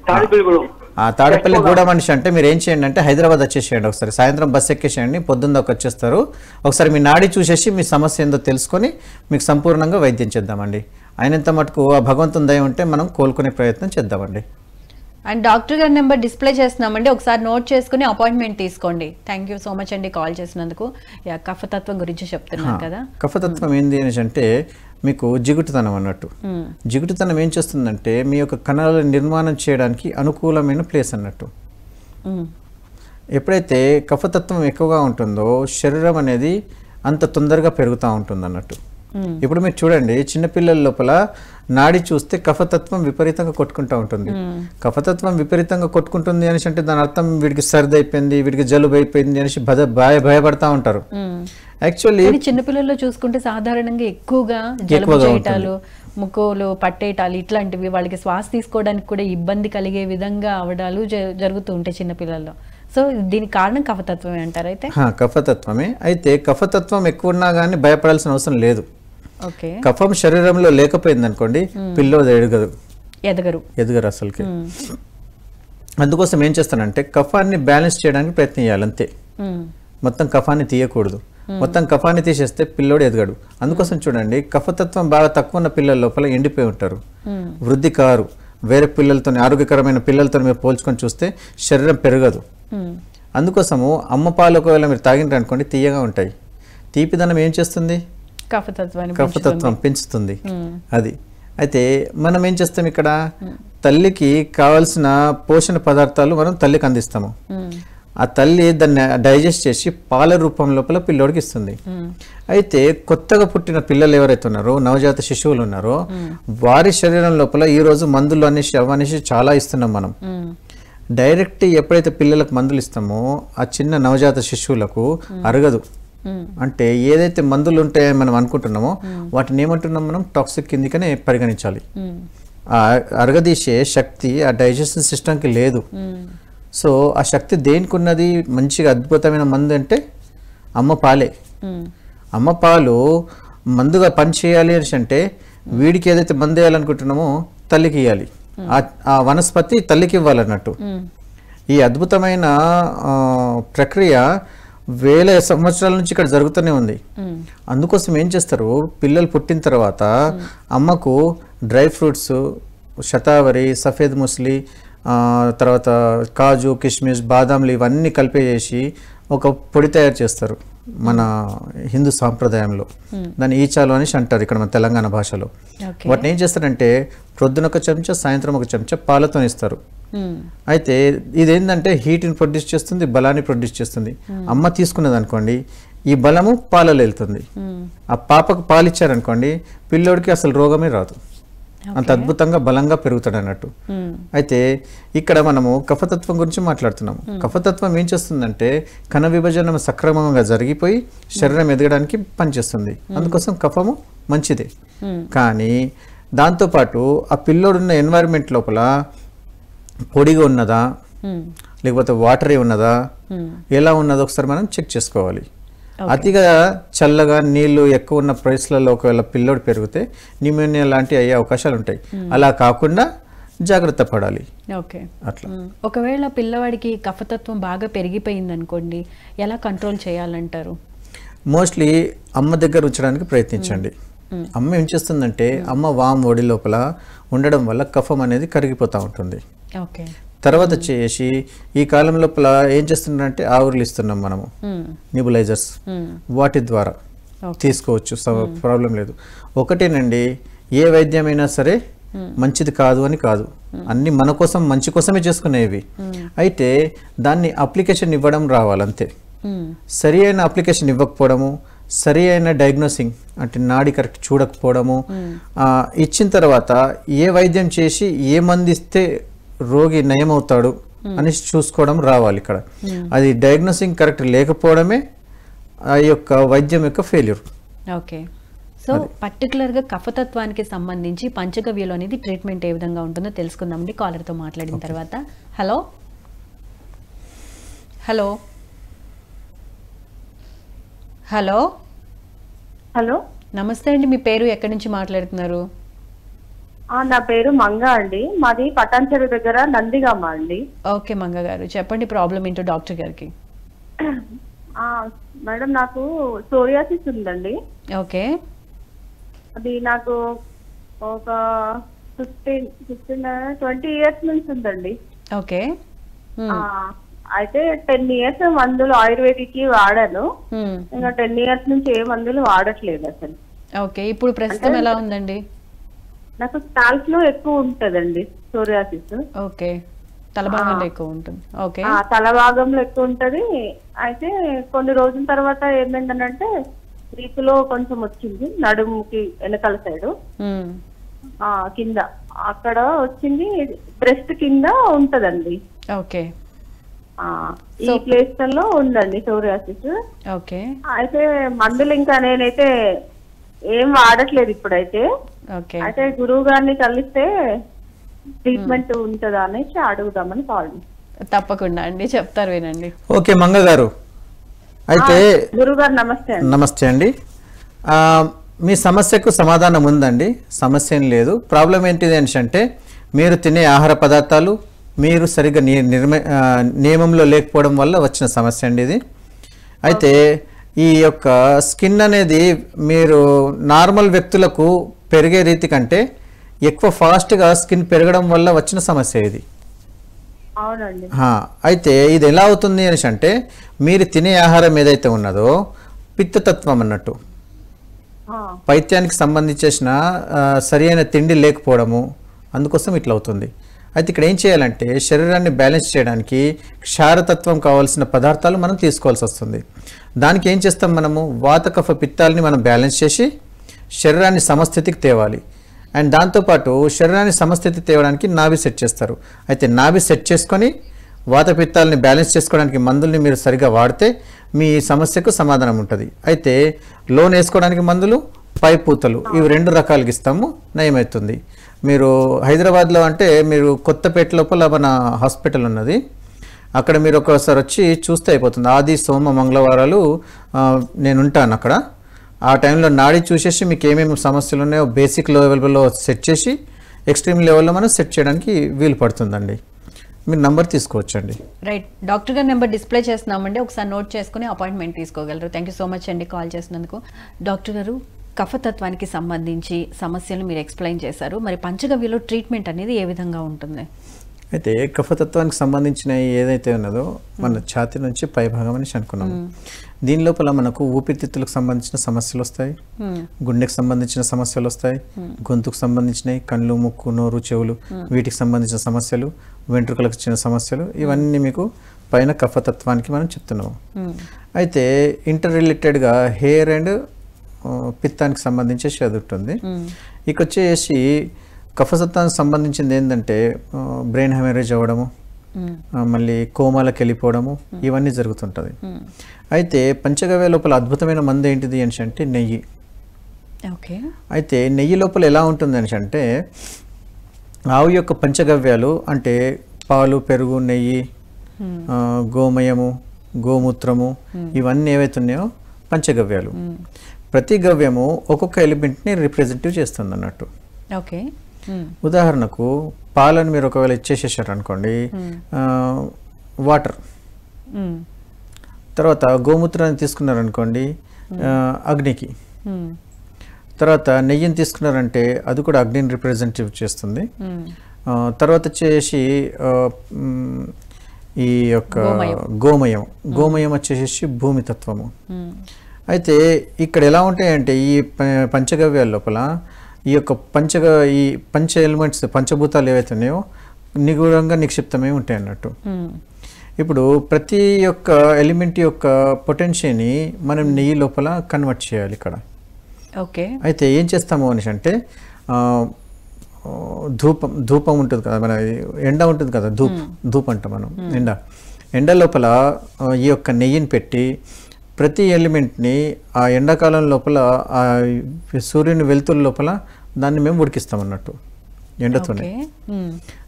తాడేపల్లిగూడెం. ఆ తాడేపల్లి గూడ మనిషి అంటే మీరు ఏం చేయండి అంటే హైదరాబాద్ వచ్చేసేయండి, ఒకసారి సాయంత్రం బస్ ఎక్కేసేయండి, పొద్దున్న దాకా వచ్చేస్తారు. ఒకసారి మీ నాడి చూసేసి మీ సమస్య ఏందో తెలుసుకొని మీకు సంపూర్ణంగా వైద్యం చేద్దామండి. అయినంత మటుకు ఆ భగవంతుని దయ ఉంటే మనం కోలుకునే ప్రయత్నం చేద్దామండి. అండ్ డాక్టర్ గారి నెంబర్ డిస్ప్లే చేస్తున్నామండి, ఒకసారి నోట్ చేసుకుని అపాయింట్మెంట్ తీసుకోండి. థ్యాంక్ యూ సో మచ్ అండి కాల్ చేసినందుకు. కఫతత్వం గురించి చెప్తున్నాను కదా. కఫతత్వం ఏంది అనేసి అంటే మీకు జిగుటుతనం అన్నట్టు. జిగుటుతనం ఏం చేస్తుందంటే మీ యొక్క కణాల నిర్మాణం చేయడానికి అనుకూలమైన ప్లేస్ అన్నట్టు. ఎప్పుడైతే కఫతత్వం ఎక్కువగా ఉంటుందో శరీరం అనేది అంత తొందరగా పెరుగుతూ ఉంటుంది అన్నట్టు. ఇప్పుడు మీరు చూడండి, చిన్నపిల్లల లోపల నాడి చూస్తే కఫతత్వం విపరీతంగా కొట్టుకుంటూ ఉంటుంది. కఫతత్వం విపరీతంగా కొట్టుకుంటుంది అనేసి అంటే దాని అర్థం వీడికి సర్ది అయిపోయింది, వీడికి జలుబు అయిపోయింది అనేసి భయపడతా ఉంటారు. యాక్చువల్లీ చిన్నపిల్లల్లో చూసుకుంటే సాధారణంగా ఎక్కువగా జలుబు చేయటాలు, ముక్కులు పట్టేయటాలు ఇట్లాంటివి, వాళ్ళకి శ్వాస తీసుకోవడానికి కూడా ఇబ్బంది కలిగే విధంగా అవడాలు జరుగుతూ ఉంటాయి చిన్నపిల్లల్లో. సో దీనికి కారణం కఫతత్వమే అంటారు. అయితే కఫతత్వమే. అయితే కఫతత్వం ఎక్కువ ఉన్నా కానీ భయపడాల్సిన అవసరం లేదు. ఓకే, కఫం శరీరంలో లేకపోయింది అనుకోండి, పిల్లోడు ఎదగరు అసలుకి. అందుకోసం ఏం చేస్తానంటే కఫాన్ని బ్యాలెన్స్ చేయడానికి ప్రయత్నం చేయాలి అంతే. మొత్తం కఫాన్ని తీయకూడదు. మొత్తం కఫాన్ని తీసేస్తే పిల్లోడు ఎదగడు. అందుకోసం చూడండి, కఫతత్వం బాగా తక్కువ ఉన్న పిల్లల లోపల ఎండిపోయి ఉంటారు, వృద్ధి కారు. వేరే పిల్లలతో, ఆరోగ్యకరమైన పిల్లలతో మీరు పోల్చుకొని చూస్తే శరీరం పెరగదు. అందుకోసము అమ్మ పాలు ఒకవేళ మీరు తాగినారు అనుకోండి తీయగా ఉంటాయి. తీపిదనం ఏం చేస్తుంది? కఫతత్వం పెంచుతుంది. అది అయితే మనం ఏం చేస్తాం ఇక్కడ, తల్లికి కావాల్సిన పోషణ పదార్థాలు మనం తల్లికి అందిస్తాము. ఆ తల్లి దాన్ని డైజెస్ట్ చేసి పాల రూపం లోపల పిల్లోడికి ఇస్తుంది. అయితే కొత్తగా పుట్టిన పిల్లలు ఎవరైతే ఉన్నారో, నవజాత శిశువులు ఉన్నారో, వారి శరీరం లోపల ఈ రోజు మందులు అనేసి అవనేసి చాలా ఇస్తున్నాం మనం. డైరెక్ట్ ఎప్పుడైతే పిల్లలకు మందులు ఇస్తామో ఆ చిన్న నవజాత శిశువులకు అరగదు. అంటే ఏదైతే మందులు ఉంటాయని మనం అనుకుంటున్నామో వాటిని ఏమంటున్నాం మనం, టాక్సిక్ కిందికనే పరిగణించాలి. ఆ అరగదీసే శక్తి ఆ డైజెషన్ సిస్టమ్కి లేదు. సో ఆ శక్తి దేనికి ఉన్నది? మంచిగా అద్భుతమైన మందు అంటే అమ్మ పాలే. అమ్మ పాలు మందుగా పని చేయాలి అని అంటే వీడికి ఏదైతే మందు వేయాలనుకుంటున్నామో తల్లికి ఇవ్వాలి. ఆ వనస్పతి తల్లికి ఇవ్వాలన్నట్టు. ఈ అద్భుతమైన ప్రక్రియ వేల సంవత్సరాల నుంచి ఇక్కడ జరుగుతూనే ఉంది. అందుకోసం ఏం చేస్తారు, పిల్లలు పుట్టిన తర్వాత అమ్మకు డ్రై ఫ్రూట్స్, శతావరి, సఫేద్ ముస్లి, తర్వాత కాజు, కిష్మిష్, బాదాంలు ఇవన్నీ కలిపేసి ఒక పొడి తయారు చేస్తారు మన హిందూ సాంప్రదాయంలో. దాన్ని ఈచాలు అనేసి అంటారు ఇక్కడ మన తెలంగాణ భాషలో. వాటిని ఏం చేస్తారంటే ప్రొద్దున ఒక చెంచా, సాయంత్రం ఒక చెంచా పాలతో ఇస్తారు. అయితే ఇదేంటంటే హీట్ని ప్రొడ్యూస్ చేస్తుంది, బలాన్ని ప్రొడ్యూస్ చేస్తుంది. అమ్మ తీసుకున్నది అనుకోండి, ఈ బలము పాలలో వెళ్తుంది. ఆ పాపకు పాలు ఇచ్చారనుకోండి, పిల్లోడికి అసలు రోగమే రాదు. అంత అద్భుతంగా బలంగా పెరుగుతాడు అన్నట్టు. అయితే ఇక్కడ మనము కఫతత్వం గురించి మాట్లాడుతున్నాము. కఫతత్వం ఏం చేస్తుందంటే కణ విభజన సక్రమంగా జరిగిపోయి శరీరం ఎదగడానికి పనిచేస్తుంది. అందుకోసం కఫము మంచిదే. కానీ దాంతోపాటు ఆ పిల్లోడున్న ఎన్వైరన్మెంట్ లోపల పొడిగా ఉన్నదా లేకపోతే వాటరీ ఉన్నదా, ఎలా ఉన్నదో ఒకసారి మనం చెక్ చేసుకోవాలి. అతిగా చల్లగా నీళ్లు ఎక్కువ ఉన్న ప్లేస్లలో ఒకవేళ పిల్లోడు పెరిగితే న్యూమోనియా లాంటివి అయ్యే అవకాశాలు ఉంటాయి. అలా కాకుండా జాగ్రత్త పడాలి. ఓకే, అట్లా ఒకవేళ పిల్లవాడికి కఫతత్వం బాగా పెరిగిపోయింది అనుకోండి, ఎలా కంట్రోల్ చేయాలంటారు? మోస్ట్లీ అమ్మ దగ్గర ఉంచడానికి ప్రయత్నించండి. అమ్మ ఏం చేస్తుందంటే అమ్మ వామ్ ఒడి లోపల ఉండడం వల్ల కఫం అనేది కరిగిపోతూ ఉంటుంది. తర్వాత చేసి ఈ కాలం లోపల ఏం చేస్తున్నారంటే ఆవుర్లు ఇస్తున్నాం మనము, నిబులైజర్స్, వాటి ద్వారా తీసుకోవచ్చు, ప్రాబ్లం లేదు. ఒకటేనండి, ఏ వైద్యమైనా సరే మంచిది కాదు అని కాదు, అన్ని మన కోసం మంచి కోసమే చేసుకునేవి. అయితే దాన్ని అప్లికేషన్ ఇవ్వడం రావాలంతే. సరి అయిన అప్లికేషన్ ఇవ్వకపోవడము, సరి అయిన డయాగ్నోసింగ్ అంటే నాడి కరెక్ట్ చూడకపోవడము, ఇచ్చిన తర్వాత ఏ వైద్యం చేసి ఏ మంది ఇస్తే రోగి నయమవుతాడు అని చూసుకోవడం రావాలి ఇక్కడ. అది డయాగ్నోసింగ్ కరెక్ట్ లేకపోవడమే ఆ యొక్క వైద్యం యొక్క ఫెయిల్యూర్. ఓకే, సో పర్టికులర్గా కఫతత్వానికి సంబంధించి పంచగవ్యలో అనేది ట్రీట్మెంట్ ఏ విధంగా ఉంటుందో తెలుసుకుందామండి కాలర్తో మాట్లాడిన తర్వాత. హలో హలో హలో నమస్తే అండి, మీ పేరు ఎక్కడి నుంచి మాట్లాడుతున్నారు? నా పేరు మంగ అండి. మాది పటాన్చెరు దగ్గర నందిగామ అండి. ఓకే మంగ గారు, చెప్పండి ప్రాబ్లం ఏంటో డాక్టర్ గారికి. మేడం, నాకు సోరియాసిస్ ఉందండి. ఓకే. అది నాకు ఒక 20 ఇయర్స్ నుంచి ఉందండి. ఓకే. అయితే 10 ఇయర్స్ మందులు ఆయుర్వేదిక్ వాడాను. ఇంకా 10 ఇయర్స్ నుంచి ఏ మందులు వాడట్లేదు అసలు. ఓకే, ఇప్పుడు ప్రస్తుతం ఎలా ఉందండి? నాకు స్కాల్ప్ లో ఎక్కువ ఉంటదండి సోరియాసిస్. ఓకే, తల భాగంలో ఎక్కువ ఉంటుంది. ఓకే, తల భాగంలో ఎక్కువ ఉంటది. అయితే కొన్ని రోజుల తర్వాత ఏమైందనంటే వీపులో కొంచెం వచ్చింది, నడుముకి వెనకాల సైడ్ కింద అక్కడ వచ్చింది, బ్రెస్ట్ కింద ఉంటదండి. ఓకే, ఈ ప్లేస్ లో ఉందండి సోరియాసిస్. ఓకే. అయితే మందులు ఇంకా నేనైతే ఏం వాడట్లేదు ఇప్పుడైతే. ఓకే. అయితే గురువు గారిని కలిస్తే ట్రీట్మెంట్ ఉంటుందా అనేసి అడుగుదామని కాల్. తప్పకుండా అండి, చెప్తారు వినండి. ఓకే మంగ గారు, అయితే గురువు గారు నమస్తే అండి. నమస్తే అండి. మీ సమస్యకు సమాధానం ఉందండి, సమస్య ఏం లేదు. ప్రాబ్లం ఏంటిది అంటే మీరు తినే ఆహార పదార్థాలు మీరు సరిగ్గా నియమంలో లేకపోవడం వల్ల వచ్చిన సమస్య అండి ఇది. అయితే ఈ యొక్క స్కిన్ అనేది మీరు నార్మల్ వ్యక్తులకు పెరిగే రీతి కంటే ఎక్కువ ఫాస్ట్గా స్కిన్ పెరగడం వల్ల వచ్చిన సమస్య ఇది. అవునండి. అయితే ఇది ఎలా అవుతుంది అనేసి అంటే మీరు తినే ఆహారం ఏదైతే ఉన్నదో పిత్తతత్వం అన్నట్టు, పైత్యానికి సంబంధించిన సరి అయిన తిండి లేకపోవడము, అందుకోసం ఇట్లా అవుతుంది. అయితే ఇక్కడ ఏం చేయాలంటే శరీరాన్ని బ్యాలెన్స్ చేయడానికి క్షారతత్వం కావాల్సిన పదార్థాలు మనం తీసుకోవాల్సి వస్తుంది. దానికి ఏం చేస్తాం, మనము వాత కఫ పిత్తాలని మనం బ్యాలెన్స్ చేసి శరీరాన్ని సమస్థితికి తేవాలి. అండ్ దాంతోపాటు శరీరాన్ని సమస్థితి తేవడానికి నాభి సెట్ చేస్తారు. అయితే నాభి సెట్ చేసుకొని వాత పిత్తాలని బ్యాలెన్స్ చేసుకోవడానికి మందుల్ని మీరు సరిగా వాడితే మీ సమస్యకు సమాధానం ఉంటుంది. అయితే లోన్ వేసుకోవడానికి మందులు, పై పూతలు, ఇవి 2 రకాలుగా ఇస్తాము, నయమవుతుంది. మీరు హైదరాబాద్లో అంటే మీరు కొత్తపేట లోపల మన హాస్పిటల్ ఉన్నది, అక్కడ మీరు ఒకసారి వచ్చి చూస్తే అయిపోతుంది. ఆది సోమ మంగళవారాలు నేను ఉంటాను అక్కడ. ఆ టైంలో నాడి చూసేసి మీకు ఏమేమి సమస్యలు ఉన్నాయో బేసిక్ లెవెల్లో సెట్ చేసి ఎక్స్ట్రీమ్ లెవెల్లో మనం సెట్ చేయడానికి వీలు పడుతుందండి. మీరు నంబర్ తీసుకోవచ్చండి. రైట్, డాక్టర్ గారి నెంబర్ డిస్ప్లే చేస్తున్నామండి, ఒకసారి నోట్ చేసుకుని అపాయింట్మెంట్ తీసుకోగలరు. థ్యాంక్ యూ సో మచ్ అండి కాల్ చేసినందుకు. డాక్టర్ గారు, కఫతత్వానికి సంబంధించి సమస్యలు మీరు ఎక్స్ప్లెయిన్ చేశారు. మరి పంచగవ్యలో ట్రీట్మెంట్ అనేది ఏ విధంగా ఉంటుంది? అయితే కఫతత్వానికి సంబంధించిన ఏదైతే ఉన్నదో మన ఛాతీ నుంచి పై భాగం అనేసి అనుకున్నాము. దీని లోపల మనకు ఊపిరితిత్తులకు సంబంధించిన సమస్యలు వస్తాయి, గుండెకి సంబంధించిన సమస్యలు వస్తాయి, గొంతుకు సంబంధించినవి, కళ్ళు, ముక్కు, నోరు, చెవులు, వీటికి సంబంధించిన సమస్యలు, వెంట్రుకలకు చిన్న సమస్యలు, ఇవన్నీ మీకు పైన కఫతత్వానికి మనం చెప్తున్నాము. అయితే ఇంటర్ రిలేటెడ్గా హెయిర్ అండ్ పిత్తానికి సంబంధించేసి అది ఉంటుంది. ఇక వచ్చేసి కఫతత్వానికి సంబంధించింది ఏంటంటే బ్రెయిన్ హెమరేజ్ అవ్వడము, మళ్ళీ కోమాలకు వెళ్ళిపోవడము, ఇవన్నీ జరుగుతుంటుంది. అయితే పంచగవ్య లోపల అద్భుతమైన మందు ఏంటిది అని అంటే నెయ్యి. ఓకే. అయితే నెయ్యి లోపల ఎలా ఉంటుంది అని అంటే ఆవు యొక్క పంచగవ్యాలు అంటే పాలు, పెరుగు, నెయ్యి, గోమయము, గోమూత్రము, ఇవన్నీ ఏవైతే ఉన్నాయో పంచగవ్యాలు. ప్రతి గవ్యము ఒక్కొక్క ఎలిమెంట్ని రిప్రజెంటివ్ చేస్తుంది అన్నట్టు. ఓకే. ఉదాహరణకు పాలను మీరు ఒకవేళ ఇచ్చేసేసారు అనుకోండి, వాటర్. తర్వాత గోమూత్రాన్ని తీసుకున్నారనుకోండి, అగ్నికి. తర్వాత నెయ్యిని తీసుకున్నారంటే అది కూడా అగ్నిని రిప్రజెంటేటివ్ చేస్తుంది. తర్వాత వచ్చేసి ఈ యొక్క గోమయం వచ్చేసి భూమితత్వము. అయితే ఇక్కడ ఎలా ఉంటాయంటే ఈ పంచగవ్యాల లోపల ఈ యొక్క ఈ పంచ ఎలిమెంట్స్, పంచభూతాలు ఏవైతే ఉన్నాయో నిగూఢంగా నిక్షిప్తమై ఉంటాయి అన్నట్టు. ఇప్పుడు ప్రతి ఒక్క ఎలిమెంట్ యొక్క పొటెన్షియల్ని మనం నెయ్యి లోపల కన్వర్ట్ చేయాలి ఇక్కడ. ఓకే. అయితే ఏం చేస్తాము అనేసి అంటే ధూపం ఉంటుంది కదా, మన ఎండ ఉంటుంది కదా, ధూప్ అంటాం మనం. ఎండ లోపల ఈ యొక్క నెయ్యిని పెట్టి ప్రతి ఎలిమెంట్ని ఆ ఎండాకాలం లోపల ఆ సూర్యుని వెలుతురు లోపల దాన్ని మేము ఉడికిస్తాం అన్నట్టు ఎండతోనే.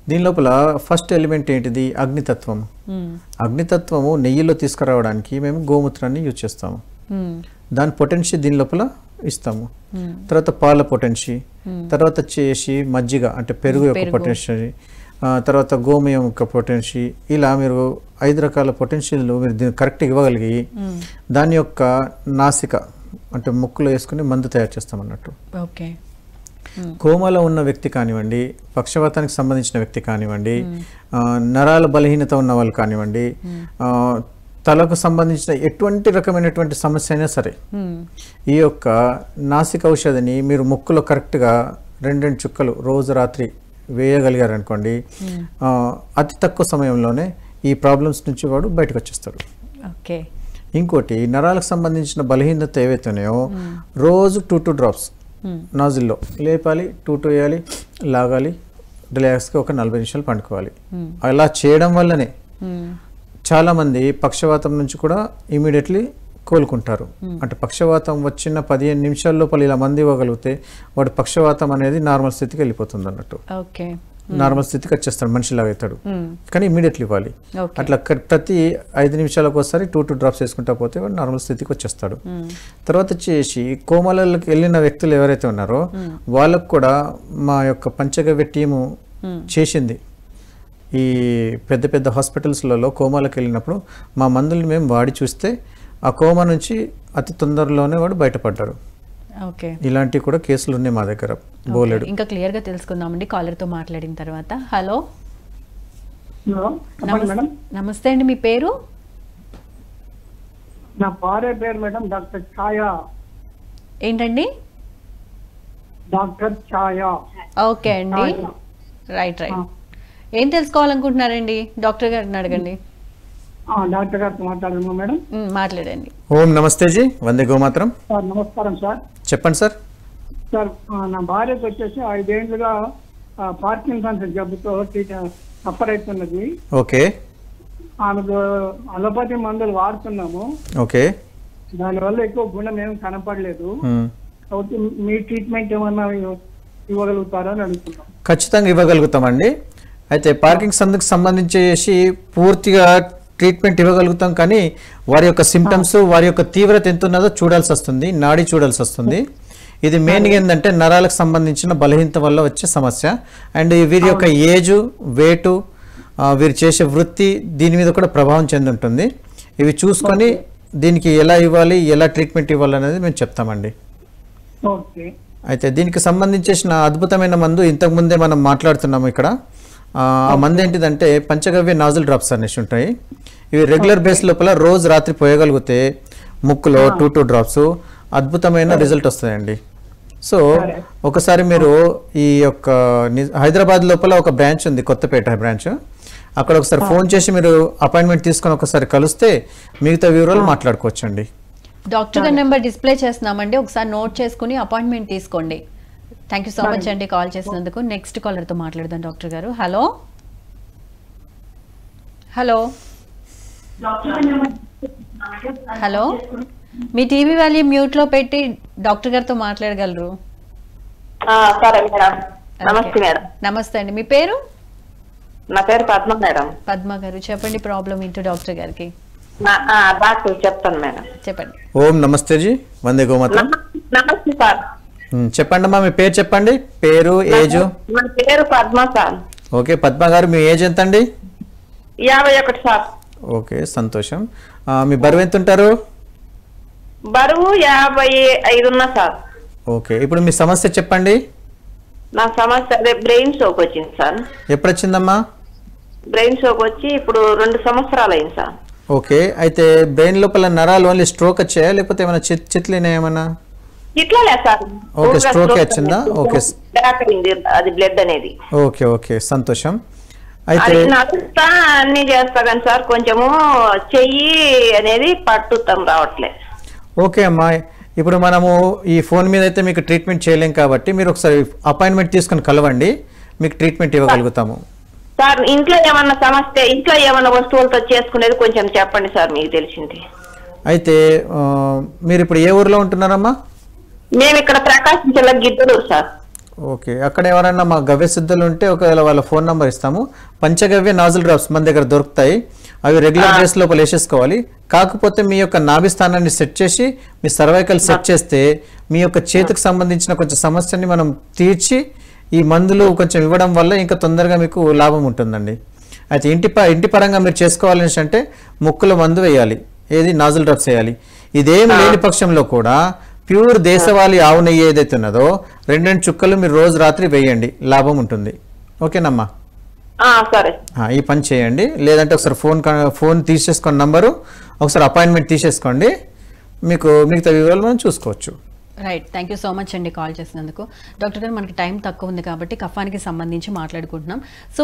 దీని లోపల ఫస్ట్ ఎలిమెంట్ ఏంటిది, అగ్నితత్వం. అగ్నితత్వము నెయ్యిలో తీసుకురావడానికి మేము గోమూత్రాన్ని యూజ్ చేస్తాము. దాని పొటెన్షియల్ దీని లోపల ఇస్తాము. తర్వాత పాల పొటెన్షి, తర్వాత వచ్చేసి మజ్జిగ అంటే పెరుగు యొక్క పొటెన్షియల్, తర్వాత గోమయం యొక్క పొటెన్షి, ఇలా మీరు 5 రకాల పొటెన్షియల్ మీరు దీన్ని కరెక్ట్గా ఇవ్వగలిగి దాని యొక్క నాసిక అంటే ముక్కులో వేసుకుని మందు తయారు చేస్తాం అన్నట్టు. ఓకే. కోమాలో ఉన్న వ్యక్తి కానివ్వండి, పక్షవాతానికి సంబంధించిన వ్యక్తి కానివ్వండి, నరాల బలహీనత ఉన్న వాళ్ళు కానివ్వండి, తలకు సంబంధించిన ఎటువంటి రకమైనటువంటి సమస్య అయినా సరే ఈ యొక్క నాసిక ఔషధిని మీరు ముక్కులో కరెక్ట్గా 2 చుక్కలు రోజు రాత్రి వేయగలిగారనుకోండి, అతి తక్కువ సమయంలోనే ఈ ప్రాబ్లమ్స్ నుంచి వాడు బయటకు వచ్చేస్తాడు. ఓకే. ఇంకోటి నరాలకు సంబంధించిన బలహీనత ఏవైతున్నాయో రోజు 2 డ్రాప్స్ నాజిల్లో లేపాలి, 2 వేయాలి, లాగాలి, రిలాక్స్గా ఒక 40 నిమిషాలు పండుకోవాలి. అలా చేయడం వల్లనే చాలామంది పక్షవాతం నుంచి కూడా ఇమీడియట్లీ కోలుకుంటారు. అంటే పక్షవాతం వచ్చిన 15 నిమిషాల లోపల ఇలా మంది ఇవ్వగలిగితే వాడు పక్షవాతం అనేది నార్మల్ స్థితికి వెళ్ళిపోతుంది అన్నట్టు. ఓకే. నార్మల్ స్థితికి వచ్చేస్తాడు, మనిషిలాగా అవుతాడు. కానీ ఇమీడియట్లీ ఇవ్వాలి. అట్లా ప్రతి 5 నిమిషాలకు ఒకసారి 2 డ్రాప్స్ వేసుకుంటా పోతే వాడు నార్మల్ స్థితికి వచ్చేస్తాడు. తర్వాత వచ్చేసి కోమాలకి వెళ్ళిన వ్యక్తులు ఎవరైతే ఉన్నారో వాళ్ళకు కూడా మా యొక్క పంచగవ్య టీము చేసింది. ఈ పెద్ద పెద్ద హాస్పిటల్స్లలో కోమాలకు వెళ్ళినప్పుడు మా మందుల్ని మేము వాడి చూస్తే ఆ కోమా నుంచి అతి తొందరలోనే వాడు బయటపడ్డాడు. ఓకే. ఇలాంటివి కూడా కేసులు ఉన్నాయి మా దగ్గర బోలెడు. ఇంకా క్లియర్గా తెలుసుకుందామండి కాలర్తో మాట్లాడిన తర్వాత. హలో, నమస్తే అండి, మీ పేరు? నా భార్య పేరు మేడం డాక్టర్ ఛాయా. ఏంటండి? డాక్టర్ ఛాయా. ఓకే అండి, రైట్. ఏం తెలుసుకోవాలనుకుంటున్నారండి? డాక్టర్ గారిని అడగండి. డాక్టర్ గారితో మాట్లాడము మేడం. మాట్లాడండి. ఓం నమస్తే జీ, వందే గోమాత్రం. సార్ నమస్కారం సార్. చెప్పండి సార్. సార్ నా భార్యకు వచ్చేసి 5 ఏళ్ళుగా పార్కిన్సన్స్ జబ్బుతో సఫర్ అవుతున్నది. ఓకే. ఆమెకు అలోపతి మందులు వాడుతున్నాము. ఓకే. దానివల్ల ఎక్కువ గుణం ఏమి కనపడలేదు. కాబట్టి మీ ట్రీట్మెంట్ ఏమన్నా ఇవ్వగలుగుతారా అని అడుగుతున్నాం. ఖచ్చితంగా ఇవ్వగలుగుతామండి. అయితే పార్కిన్సన్స్కి సంబంధించేసి పూర్తిగా ట్రీట్మెంట్ ఇవ్వగలుగుతాం, కానీ వారి యొక్క సిమ్టమ్స్, వారి యొక్క తీవ్రత ఎంత ఉన్నదో చూడాల్సి వస్తుంది, నాడి చూడాల్సి వస్తుంది. ఇది మెయిన్గా ఏంటంటే నరాలకు సంబంధించిన బలహీనత వల్ల వచ్చే సమస్య. అండ్ వీరి యొక్క ఏజు, వెయిటు, వీరు చేసే వృత్తి దీని మీద కూడా ప్రభావం చెంది ఉంటుంది. ఇవి చూసుకొని దీనికి ఎలా ఇవ్వాలి, ఎలా ట్రీట్మెంట్ ఇవ్వాలి అనేది మేము చెప్తామండి. అయితే దీనికి సంబంధించిన అద్భుతమైన మందు ఇంతకుముందే మనం మాట్లాడుతున్నాము ఇక్కడ. ఆ మందు ఏంటిదంటే పంచగవ్య నాజల్ డ్రాప్స్ అనేసి ఉంటాయి. ఇవి రెగ్యులర్ బేస్ లోపల రోజు రాత్రి పోయగలిగితే ముక్కులో 2 డ్రాప్స్ అద్భుతమైన రిజల్ట్ వస్తాయండి. సో ఒకసారి మీరు ఈ యొక్క హైదరాబాద్ లోపల ఒక బ్రాంచ్ ఉంది, కొత్తపేట బ్రాంచ్, అక్కడ ఒకసారి ఫోన్ చేసి మీరు అపాయింట్మెంట్ తీసుకొని ఒకసారి కలిస్తే మిగతా వివరాలు మాట్లాడుకోవచ్చండి. డాక్టర్ గారి నెంబర్ డిస్ప్లే చేస్తున్నామండి, ఒకసారి నోట్ చేసుకుని అపాయింట్మెంట్ తీసుకోండి. థ్యాంక్ యూ సో మచ్ అండి కాల్ చేసినందుకు. నెక్స్ట్ కాలర్తో మాట్లాడదాం డాక్టర్ గారు. హలో, హలో, హలో, మీ టీవీ వాల్యూమ్ మ్యూట్ లో పెట్టి డాక్టర్ గారితో మాట్లాడగలరు? సరే మేడం. నమస్తే మేడం. నమస్తే అండి, మీ పేరు? నా పేరు పద్మ మేడం. పద్మ గారు చెప్పండి ప్రాబ్లం ఏంటో డాక్టర్ గారికి. డాక్టర్ చెప్తాను మేడం. చెప్పండి. ఓం నమస్తే జీ, వందే గోమాత్రం. నమస్తే సార్. చెప్పండి అమ్మా, మీ పేరు చెప్పండి, పేరు, ఏజ్. నా పేరు పద్మ సార్. ఓకే పద్మ గారు, మీ ఏజ్ ఎంత అండి? 51 సార్. ఓకే సంతోషం. మీ బరువు ఎంత ఉంటారు? బరువు 55 ఉన్నా సార్. ఓకే, ఇప్పుడు మీ సమస్య చెప్పండి. నా సమస్య అదే బ్రెయిన్ షోక్ వచ్చింది సార్. ఎప్పుడు వచ్చిందమ్మా? బ్రెయిన్ షోక్ వచ్చి ఇప్పుడు 2 సంవత్సరాలు అయింది సార్. ఓకే, అయితే బ్రెయిన్ లోపల నరాలు ఓన్లీ స్ట్రోక్ వచ్చాయా లేకపోతే ఏమైనా చిట్లినా ఏమన్నా? ఇట్లా లేదు సార్. ఓకే, స్ట్రోక్ వచ్చిందా? ఓకే, అది బ్లడ్ అనేది. ఓకే ఓకే సంతోషం. అయితే నడుస్తా అన్ని చేస్తా కానీ సార్ కొంచెము చెయ్యి అనేది పట్టుతాం రావట్లే. ఓకే అమ్మా, ఇప్పుడు మనము ఈ ఫోన్ మీద అయితే మీకు ట్రీట్మెంట్ చేయలేం కాబట్టి మీరు ఒకసారి అపాయింట్మెంట్ తీసుకొని కలవండి, మీకు ట్రీట్మెంట్ ఇవ్వగలుగుతాము. సార్ ఇంట్లో ఏమన్నా సమస్య, ఇంట్లో ఏమన్నా వస్తువులతో చేసుకునేది కొంచెం చెప్పండి సార్, మీకు తెలిసింది. అయితే మీరు ఇప్పుడు ఏ ఊర్లో ఉంటున్నారమ్మా? మేము ఇక్కడ ప్రకాశం జిల్లా గిద్దలూరు సార్. ఓకే, అక్కడ ఎవరైనా మా గవ్య సిద్ధులు ఉంటే ఒకవేళ వాళ్ళ ఫోన్ నెంబర్ ఇస్తాము. పంచగవ్య నాజల్ డ్రాప్స్ మన దగ్గర దొరుకుతాయి. అవి రెగ్యులర్ డేస్ లోపల వేసేసుకోవాలి. కాకపోతే మీ యొక్క నాభి స్థానాన్ని సెట్ చేసి మీ సర్వైకల్ సెట్ చేస్తే మీ యొక్క చేతికి సంబంధించిన కొంచెం సమస్యని మనం తీర్చి ఈ మందులు కొంచెం ఇవ్వడం వల్ల ఇంకా తొందరగా మీకు లాభం ఉంటుందండి. అయితే ఇంటి పరంగా మీరు చేసుకోవాలని అంటే ముక్కులో మందు వేయాలి, ఏది నాజల్ డ్రాప్స్ వేయాలి. ఇదేమి లేని పక్షంలో కూడా ప్యూర్ దేశవాళీ ఆవు నెయ్యి ఏదైతే ఉన్నదో 2 చుక్కలు మీరు రోజు రాత్రి వేయండి, లాభం ఉంటుంది. ఓకేనమ్మా? సరే, ఈ పని చేయండి. లేదంటే ఒకసారి ఫోన్ తీసేసుకోండి, నంబరు ఒకసారి అపాయింట్మెంట్ తీసేసుకోండి, మీకు మిగతా వివరాలు మనం చూసుకోవచ్చు. Right, thank you so much అండి కాల్ చేసినందుకు. డాక్టర్ గారు, మనకి టైం తక్కువ ఉంది కాబట్టి కఫానికి సంబంధించి మాట్లాడుకుంటున్నాం. సో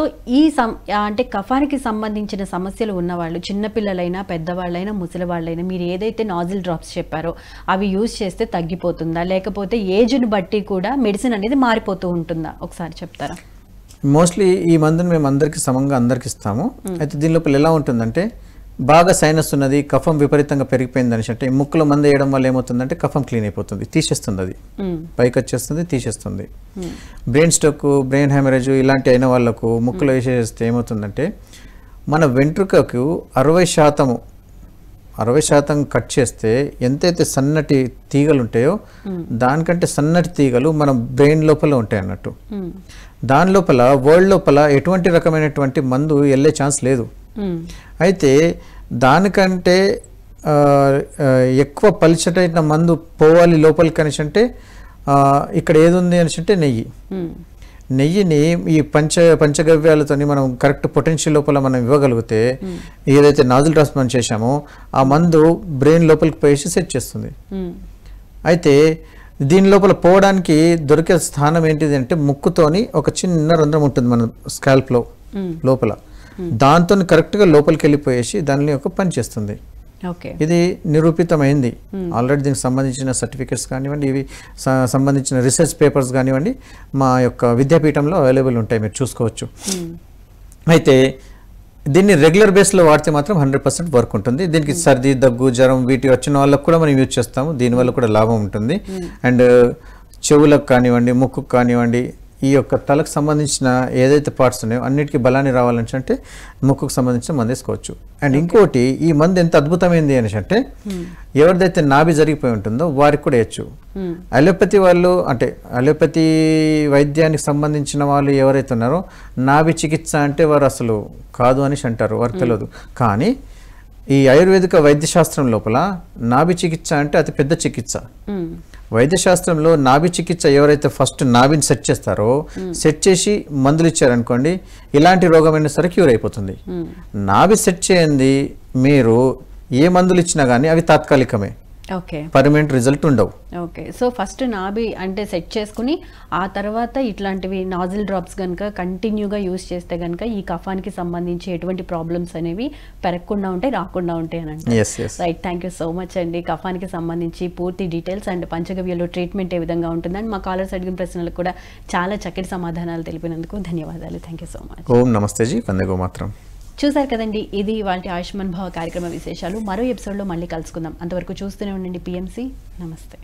అంటే కఫానికి సంబంధించిన సమస్యలు ఉన్నవాళ్ళు, చిన్నపిల్లలైనా పెద్దవాళ్ళైనా ముసలివాళ్ళైనా, మీరు ఏదైతే నాజిల్ డ్రాప్స్ చెప్పారో అవి యూజ్ చేస్తే తగ్గిపోతుందా, లేకపోతే ఏజ్ని బట్టి కూడా మెడిసిన్ అనేది మారిపోతూ ఉంటుందా, ఒకసారి చెప్తారా? మోస్ట్లీ ఈ మందుని మేము అందరికీ సమంగా అందరికి ఇస్తాము. అయితే దీని లోపల ఎలా ఉంటుందంటే, బాగా సైనస్ ఉన్నది, కఫం విపరీతంగా పెరిగిపోయింది అని అంటే ముక్కులో మందు వేయడం వల్ల ఏమవుతుందంటే కఫం క్లీన్ అయిపోతుంది, తీసేస్తుంది, అది పైకి వచ్చేస్తుంది, తీసేస్తుంది. బ్రెయిన్ స్ట్రోక్, బ్రెయిన్ హ్యామరేజ్ ఇలాంటి అయిన వాళ్ళకు ముక్కులో వేసేస్తే ఏమవుతుందంటే మన వెంట్రుకకు 60% కట్ చేస్తే ఎంతైతే సన్నటి తీగలు ఉంటాయో దానికంటే సన్నటి తీగలు మన బ్రెయిన్ లోపల ఉంటాయి అన్నట్టు. దాని లోపల వరల్డ్ లోపల ఎటువంటి రకమైనటువంటి మందు వెళ్ళే ఛాన్స్ లేదు. అయితే దానికంటే ఎక్కువ పలిచటైన మందు పోవాలి లోపలికి అనేసి అంటే ఇక్కడ ఏది ఉంది అనేసి అంటే నెయ్యిని ఈ పంచగవ్యాలతో మనం కరెక్ట్ పొటెన్షియల్ లోపల మనం ఇవ్వగలిగితే ఏదైతే నాజిల్ డ్రాప్స్ మనం చేశామో ఆ మందు బ్రెయిన్ లోపలికి పోయేసి సెట్ చేస్తుంది. అయితే దీని లోపల పోవడానికి దొరికే స్థానం ఏంటిది అంటే ముక్కుతోని ఒక చిన్న రంధ్రం ఉంటుంది మన స్కాల్ప్ లోపల, దాంతో కరెక్ట్గా లోపలికి వెళ్ళిపోయేసి దానిని ఒక పని చేస్తుంది. ఇది నిరూపితమైంది ఆల్రెడీ. దీనికి సంబంధించిన సర్టిఫికెట్స్ కానివ్వండి, ఇవి సంబంధించిన రీసెర్చ్ పేపర్స్ కానివ్వండి మా యొక్క విద్యాపీఠంలో అవైలబుల్ ఉంటాయి, మీరు చూసుకోవచ్చు. అయితే దీన్ని రెగ్యులర్ బేస్లో వాడితే మాత్రం 100% వర్క్ ఉంటుంది. దీనికి సర్ది, దగ్గు, జ్వరం వీటి వచ్చిన వాళ్ళకు కూడా మనం యూజ్ చేస్తాము, దీనివల్ల కూడా లాభం ఉంటుంది. అండ్ చెవులకు కానివ్వండి, ముక్కుకు కానివ్వండి, ఈ యొక్క తలకు సంబంధించిన ఏదైతే పార్ట్స్ ఉన్నాయో అన్నిటికీ బలాన్ని రావాలని అంటే ముక్కుకు సంబంధించిన మందు వేసుకోవచ్చు. అండ్ ఇంకోటి, ఈ మందు ఎంత అద్భుతమైంది అని అంటే ఎవరిదైతే నాభి జరిగిపోయి ఉంటుందో వారికి కూడా వేయచ్చు. అలోపతి వాళ్ళు అంటే అలోపతి వైద్యానికి సంబంధించిన వాళ్ళు ఎవరైతే ఉన్నారో నాభి చికిత్స అంటే వారు అసలు కాదు అనేసి అంటారు, వారికి తెలియదు. కానీ ఈ ఆయుర్వేదిక వైద్యశాస్త్రం లోపల నాభి చికిత్స అంటే అతి పెద్ద చికిత్స. వైద్యశాస్త్రంలో నాభి చికిత్స ఎవరైతే ఫస్ట్ నాభిని సెట్ చేస్తారో, సెట్ చేసి మందులు ఇచ్చారనుకోండి, ఇలాంటి రోగమైనా సరే క్యూర్ అయిపోతుంది. నాభి సెట్ చేయండి మీరు ఏ మందులు ఇచ్చినా కానీ అవి తాత్కాలికమే, పర్మనెంట్ రిజల్ట్ ఉండవు. ఓకే, సో ఫస్ట్ నాభి అంటే సెట్ చేసుకుని ఆ తర్వాత ఇట్లాంటివి నాజిల్ డ్రాప్స్ కనుక కంటిన్యూగా యూజ్ చేస్తే కనుక ఈ కఫానికి సంబంధించి ఎటువంటి ప్రాబ్లమ్స్ అనేవి పెరగకుండా ఉంటాయి, రాకుండా ఉంటాయి అని అంటే. Right, thank you so much అండి. కఫానికి సంబంధించి పూర్తి డీటెయిల్స్ అండ్ పంచగవ్యలో ట్రీట్మెంట్ ఏ విధంగా ఉంటుందని మా కాలర్స్ అడిగిన ప్రశ్నలకు కూడా చాలా చక్కటి సమాధానాలు తెలిపినందుకు ధన్యవాదాలు. Thank you so much. ఓం నమస్తే జీ, వందే గోమాత్రం. చూసారు కదండి, ఇది ఇవాళ ఆయుష్మాన్ భవ కార్యక్రమ విశేషాలు. మరో ఎపిసోడ్లో మళ్ళీ కలుసుకుందాం. అంతవరకు చూస్తూనే ఉండండి PMC. నమస్తే.